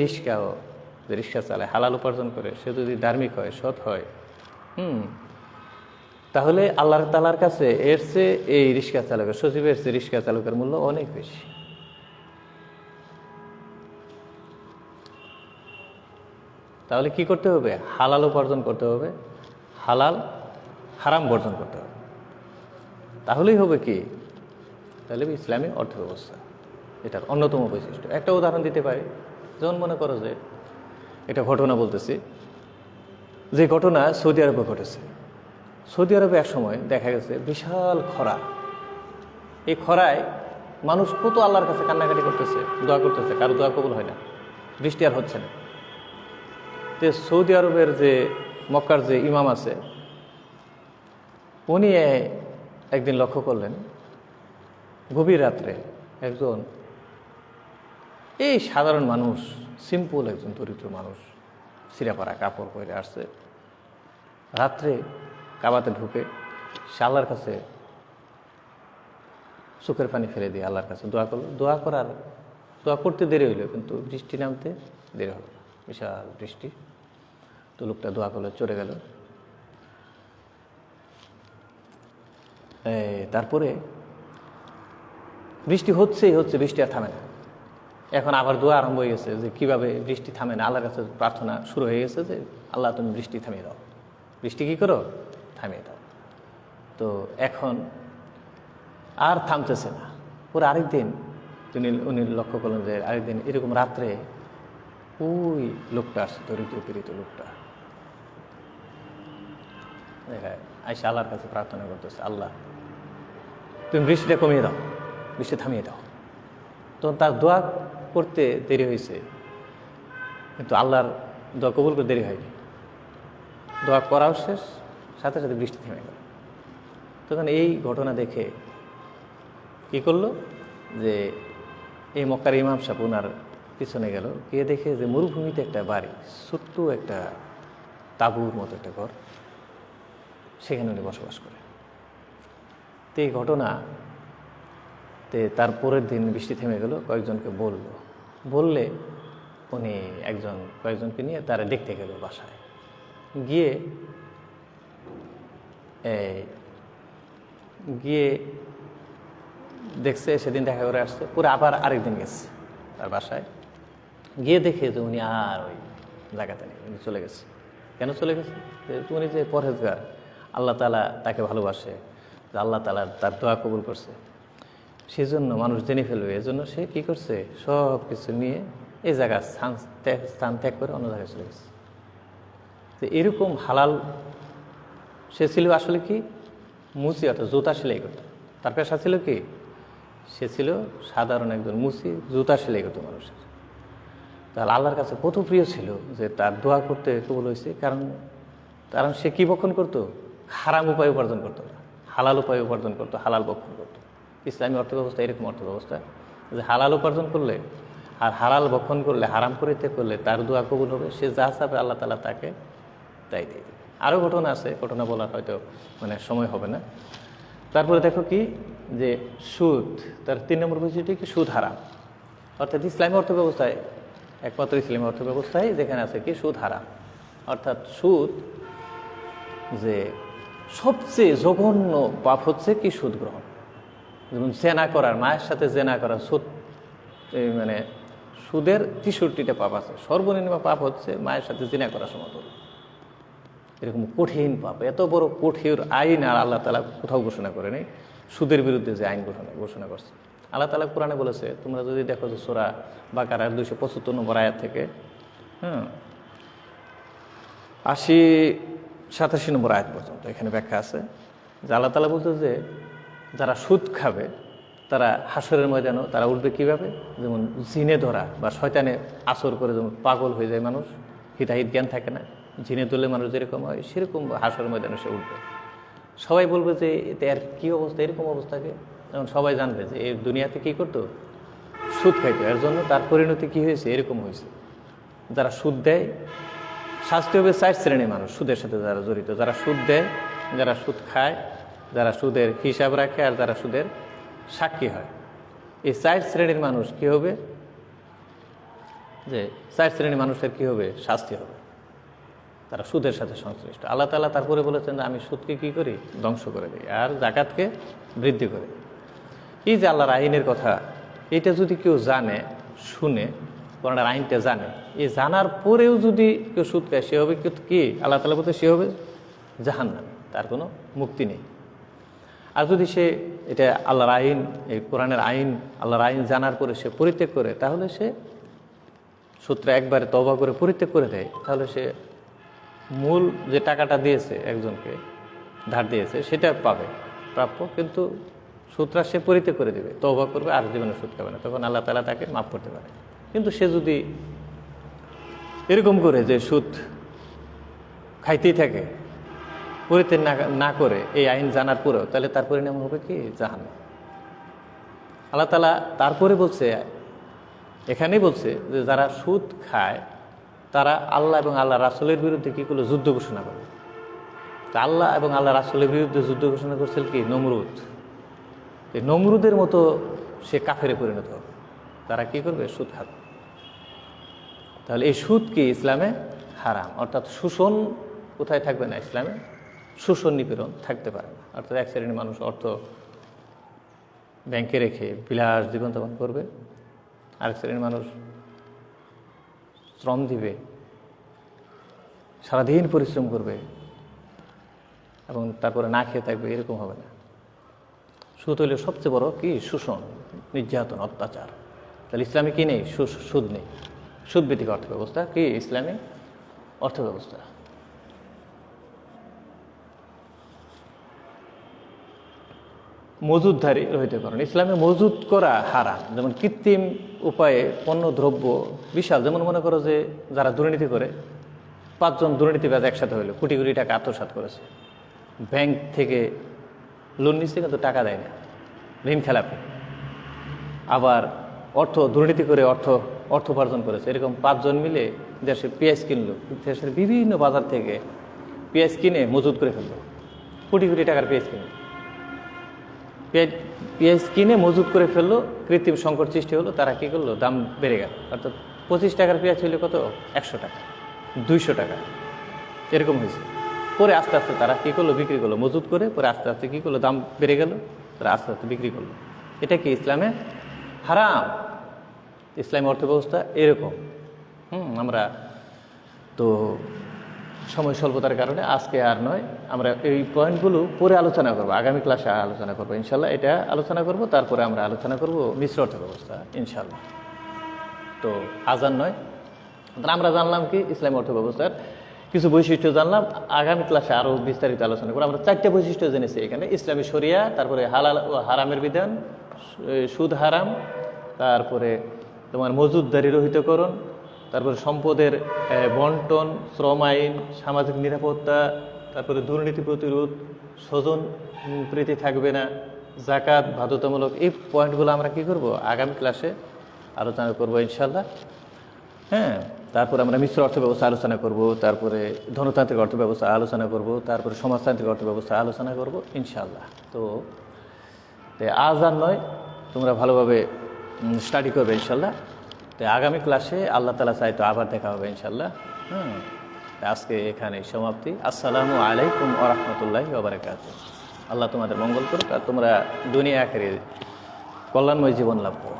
রিক্সা চালায়, হালাল উপার্জন করে, সে যদি ধার্মিক হয়, সৎ হয়, তাহলে আল্লাহ তাআলার কাছে এর চেয়ে এই রিক্সা চালকের, সচিবের চেয়ে রিক্সা চালকের মূল্য অনেক বেশি। তাহলে কি করতে হবে? হালাল উপার্জন করতে হবে, হারাম বর্জন করতে হবে। তাহলেই হবে কি? তাহলে ইসলামী অর্থব্যবস্থা এটার অন্যতম বৈশিষ্ট্য। একটা উদাহরণ দিতে পারি। যেমন মনে করো যে এটা ঘটনা বলতেছি, যে ঘটনা সৌদি আরবে ঘটেছে। সৌদি আরবে এক সময় দেখা গেছে বিশাল খরা। এই খরায় মানুষ কত আল্লাহর কাছে কান্নাকাটি করতেছে, দোয়া করতেছে, কারো দোয়া কবুল হয় না, বৃষ্টি আর হচ্ছে না। তো সৌদি আরবের যে মক্কার যে ইমাম আছে, উনি একদিন লক্ষ্য করলেন গভীর রাত্রে একজন এই সাধারণ মানুষ, সিম্পল একজন দরিদ্র মানুষ, সিরাপাড়া কাপড় পরে আসছে, রাত্রে কাবাতে ঢুকে সে আল্লাহর কাছে চোখের পানি ফেলে দিয়ে আল্লাহর কাছে দোয়া করলো। দোয়া করতে দেরি হইল, কিন্তু বৃষ্টি নামতে দেরি হলো, বিশাল বৃষ্টি। তো লোকটা দোয়া করলো, চলে গেল। তারপরে বৃষ্টি হচ্ছেই হচ্ছে, বৃষ্টি আর থামে না। এখন আবার দোয়া আরম্ভ হয়ে গেছে যে কীভাবে বৃষ্টি থামে না। আল্লাহর কাছে প্রার্থনা শুরু হয়ে গেছে যে আল্লাহ তুমি বৃষ্টি থামিয়ে দাও, বৃষ্টি কী করো, থামিয়ে দাও। তো এখন আর থামতেছে না। পরে আরেকদিন উনি লক্ষ্য করলেন যে আরেকদিন এরকম রাত্রে ওই লোকটা আসছে, দরিদ্র পীড়িত লোকটা আইসা আল্লাহর কাছে প্রার্থনা করতেছে, আল্লাহ তুমি বৃষ্টিটা কমিয়ে দাও, বৃষ্টি থামিয়ে দাও। তখন তার দোয়া করতে দেরি হয়েছে, কিন্তু আল্লাহর দোয়া কবুল করতে দেরি হয়নি। দোয়া করাও শেষ, সাথে সাথে বৃষ্টি থেমে গেল। তখন এই ঘটনা দেখে কী করলো যে এই মক্কার ইমাম সাহেব ওনার পিছনে গেল, গিয়ে দেখে যে মরুভূমিতে একটা বাড়ি, ছোট্ট একটা তাঁবুর মতো একটা ঘর, সেখানে উনি বসবাস করে। তো এই ঘটনাতে তার পরের দিন বৃষ্টি থেমে গেল, কয়েকজনকে বললে উনি কয়েকজনকে নিয়ে তারা দেখতে গেল বাসায় গিয়ে দেখছে, সেদিন দেখা করে আসছে। পরে আবার আরেকদিন গেছে তার বাসায়, গিয়ে দেখে যে উনি আর ওই জায়গাতে নেই, উনি চলে গেছে। কেন চলে গেছে? উনি যে পরহেজগার, আল্লাহ তাআলা তাকে ভালোবাসে, আল্লাহ তাআলা তার দোয়া কবুল করছে, সেজন্য মানুষ জেনে ফেলবে, এজন্য সে কী করছে, সব কিছু নিয়ে এই জায়গার স্থান ত্যাগ করে অন্য জায়গায় চলে গেছে। তো এরকম হালাল সে ছিল আসলে কি মুচি, অর্থাৎ জুতা সেলাই করতো। তার পেশা ছিল কি, সে ছিল সাধারণ একজন মুচি, জুতা সেলাই করতো মানুষের। তাহলে আল্লাহর কাছে কত প্রিয় ছিল যে তার দোয়া করতে কবুল হয়েছে, কারণ সে কী ভক্ষণ করতো, হারাম উপায় উপার্জন করতো না, হালাল উপায় উপার্জন করতো, হালাল ভক্ষণ করতো। ইসলামী অর্থব্যবস্থা এরকম অর্থব্যবস্থা যে হালাল উপার্জন করলে আর হালাল ভক্ষণ করলে, হারাম পরিত্যাগ করলে তার দোয়া কবুল হবে, সে যা চাবে আল্লাহ তাআলা তাকে তাই দিয়ে দেবে। আরও ঘটনা আছে, ঘটনা বলার হয়তো সময় হবে না। তারপরে দেখো কি যে সুদ, তার 3 নম্বর বিষয়টি কি, সুদ হারাম। অর্থাৎ ইসলামী অর্থব্যবস্থায়, একমাত্র ইসলামী অর্থব্যবস্থায় যেখানে আছে কি সুদ হারাম। অর্থাৎ সুদ যে সবচেয়ে জঘন্য পাপ হচ্ছে কি সুদ গ্রহণ। যেমন জেনা করার, মায়ের সাথে জেনা করা, সুদ সুদের 63টা পাপ আছে। সর্বনিম্ন পাপ হচ্ছে মায়ের সাথে জেনা করার সমতুল্য। এরকম কঠিন পাপ, এত বড় কঠিন আইন আর আল্লাহ তাআলা কোথাও ঘোষণা করে নেই। সুদের বিরুদ্ধে যে আইন ঘোষণা করছে আল্লাহ তাআলা কোরআনে বলেছে, তোমরা যদি দেখো যে সূরা বাকারার 275 নম্বর আয়াত থেকে 80-87 নম্বর আয়াত পর্যন্ত এখানে ব্যাখ্যা আছে যে আল্লাহ তাআলা বলছে যে যারা সুদ খাবে তারা হাসরের ময়দানেও তারা উঠবে কীভাবে, যেমন জিনে ধরা বা শয়তানে আসর করে যেমন পাগল হয়ে যায় মানুষ, হিতাহিত জ্ঞান থাকে না, জিনে ধরলে মানুষ যেরকম হয় সেরকম হাসরের ময়দানে সে উঠবে। সবাই বলবে যে এতে আর কী অবস্থা, এরকম অবস্থাকে যেমন সবাই জানবে যে এই দুনিয়াতে কী করতো, সুদ খাইতো, এর জন্য তার পরিণতি কী হয়েছে, এরকম হয়েছে। যারা সুদ দেয় শাস্তি হবে 4 শ্রেণীর মানুষ, সুদের সাথে যারা জড়িত, যারা সুদ দেয়, যারা সুদ খায়, যারা সুদের হিসাব রাখে, আর যারা সুদের সাক্ষী হয়। এই 4 শ্রেণীর মানুষ কী হবে, যে 4 শ্রেণীর মানুষের কী হবে, শাস্তি হবে, তারা সুদের সাথে সংশ্লিষ্ট। আল্লাহ তাআলা তারপরে বলেছেন যে আমি সুদকে কী করি, ধ্বংস করে দিই, আর যাকাতকে বৃদ্ধি করে দিই। এই যে আল্লাহর আইনের কথা, এটা যদি কেউ জানে, শুনে, কোরআনের আইনটা জানে, এই জানার পরেও যদি কেউ সুদ খায়, সে হবে কি, আল্লাহ তাআলা বলতে সে হবে জাহান্নামী, তার কোনো মুক্তি নেই। আর যদি সে এটা আল্লাহর আইন, এই কোরআনের আইন, আল্লাহর আইন জানার পরে সে পরিত্যাগ করে, তাহলে সে সূত্রে একবারে তওবা করে পরিত্যাগ করে দেয়, তাহলে সে মূল যে টাকাটা দিয়েছে, একজনকে ধার দিয়েছে, সেটা পাবে, প্রাপ্য। কিন্তু সুদটা সে পরিত্যাগ করে দেবে, তওবা করবে, আর জীবনে সুদ খাবে না, তখন আল্লাহ তাআলা তাকে মাফ করতে পারে। কিন্তু সে যদি এরকম করে যে সুদ খাইতেই থাকে, পরিত্যাগ না করে এই আইন জানার পরেও, তাহলে তার পরিণাম হবে কি জাহান্নাম। আল্লাহ তাআলা তারপরে বলছে, এখানেই বলছে যে যারা সুদ খায় তারা আল্লাহ এবং আল্লাহ রাসূলের বিরুদ্ধে কী করলো, যুদ্ধ ঘোষণা করলো। তা আল্লাহ এবং আল্লাহ রাসূলের বিরুদ্ধে যুদ্ধ ঘোষণা করছিল কি নমরুদ। এই নমরুদের মতো সে কাফেরে পরিণত হবে। তারা কি করবে, সুদ খাবে। তাহলে এই সুদ কি ইসলামে হারাম, অর্থাৎ শোষণ কোথায় থাকবে না, ইসলামে শোষণ নিপীড়ন থাকতে পারে না। অর্থাৎ এক শ্রেণীর মানুষ অর্থ ব্যাংকে রেখে বিলাস জীবনযাপন করবে, আরেক শ্রেণীর মানুষ শ্রম দিবে, সারাদিন পরিশ্রম করবে এবং তারপরে না খেয়ে থাকবে, এরকম হবে না। সুদ হইলে সবচেয়ে বড় কি, শোষণ, নির্যাতন, অত্যাচার। তাহলে ইসলামে কি নেই, সুদ নেই। সুদ ভিত্তিক অর্থব্যবস্থা কি ইসলামী অর্থব্যবস্থা। মজুদধারী রহিতকরণ, ইসলামে মজুদ করা হারাম। যেমন কৃত্রিম উপায়ে পণ্য দ্রব্য বিশাল, যেমন মনে করো যে যারা দুর্নীতি করে, 5 জন দুর্নীতিবাজ একসাথে হইলো, কোটি কোটি টাকা আত্মসাৎ করেছে, ব্যাংক থেকে লোন নিচ্ছে কিন্তু টাকা দেয় না, ঋণ খেলাপি। আবার দুর্নীতি করে অর্থ উপার্জন করেছে, এরকম 5 জন মিলে দেশে পেঁয়াজ কিনলো, দেশের বিভিন্ন বাজার থেকে পেঁয়াজ কিনে মজুদ করে ফেললো, কোটি কোটি টাকার পেঁয়াজ কিনলো, পেঁয়াজ কিনে মজুদ করে ফেললো, কৃত্রিম সংকট সৃষ্টি হলো, তারা কী করলো, দাম বেড়ে গেল। অর্থাৎ 25 টাকার পেঁয়াজ হইলে কত, 100 টাকা, 200 টাকা, এরকম হয়েছে। পরে আস্তে আস্তে তারা কী করলো, বিক্রি করলো, মজুদ করে পরে আস্তে আস্তে কী করলো, দাম বেড়ে গেল, তারা আস্তে আস্তে বিক্রি করলো। এটা কি ইসলামে হারাম। ইসলামী অর্থব্যবস্থা এরকম। আমরা তো সময় স্বল্পতার কারণে আজকে আর নয়, আমরা এই পয়েন্টগুলো পরে আলোচনা করব, আগামী ক্লাসে আলোচনা করবো ইনশাল্লাহ। এটা আলোচনা করব, তারপরে আমরা আলোচনা করব মিশ্র অর্থব্যবস্থা ইনশাল্লাহ। তো আজান নয়, আমরা জানলাম কি ইসলামী অর্থব্যবস্থার কিছু বৈশিষ্ট্য জানলাম। আগামী ক্লাসে আরও বিস্তারিত আলোচনা করবো। আমরা 4টা বৈশিষ্ট্য জেনেছি এখানে, ইসলামী শরিয়া, তারপরে হালাল ও হারামের বিধান, সুদ হারাম, তারপরে তোমার মজুদদারি রহিতকরণ, তারপরে সম্পদের বন্টন, শ্রম আইন, সামাজিক নিরাপত্তা, তারপরে দুর্নীতি প্রতিরোধ, স্বজন প্রীতি থাকবে না, জাকাত বাধ্যতামূলক। এই পয়েন্টগুলো আমরা কি করব, আগামী ক্লাসে আলোচনা করব ইনশাল্লাহ। তারপরে আমরা মিশ্র অর্থব্যবস্থা আলোচনা করব, তারপরে ধনতান্ত্রিক অর্থব্যবস্থা আলোচনা করব, তারপরে সমাজতান্ত্রিক অর্থব্যবস্থা আলোচনা করব ইনশাল্লাহ। তো আজ আর নয়, তোমরা ভালোভাবে স্টাডি করবে ইনশাল্লাহ। তো আগামী ক্লাসে আল্লাহ তাআলা চাই তো আবার দেখা হবে ইনশাল্লাহ। আজকে এখানে সমাপ্তি। আসসালামু আলাইকুম ওয়া রাহমাতুল্লাহি ওয়া বারাকাতুহু। আল্লাহ তোমাদের মঙ্গল করুক আর তোমরা দুনিয়া আখিরাতে কল্যাণময় জীবন লাভ করো।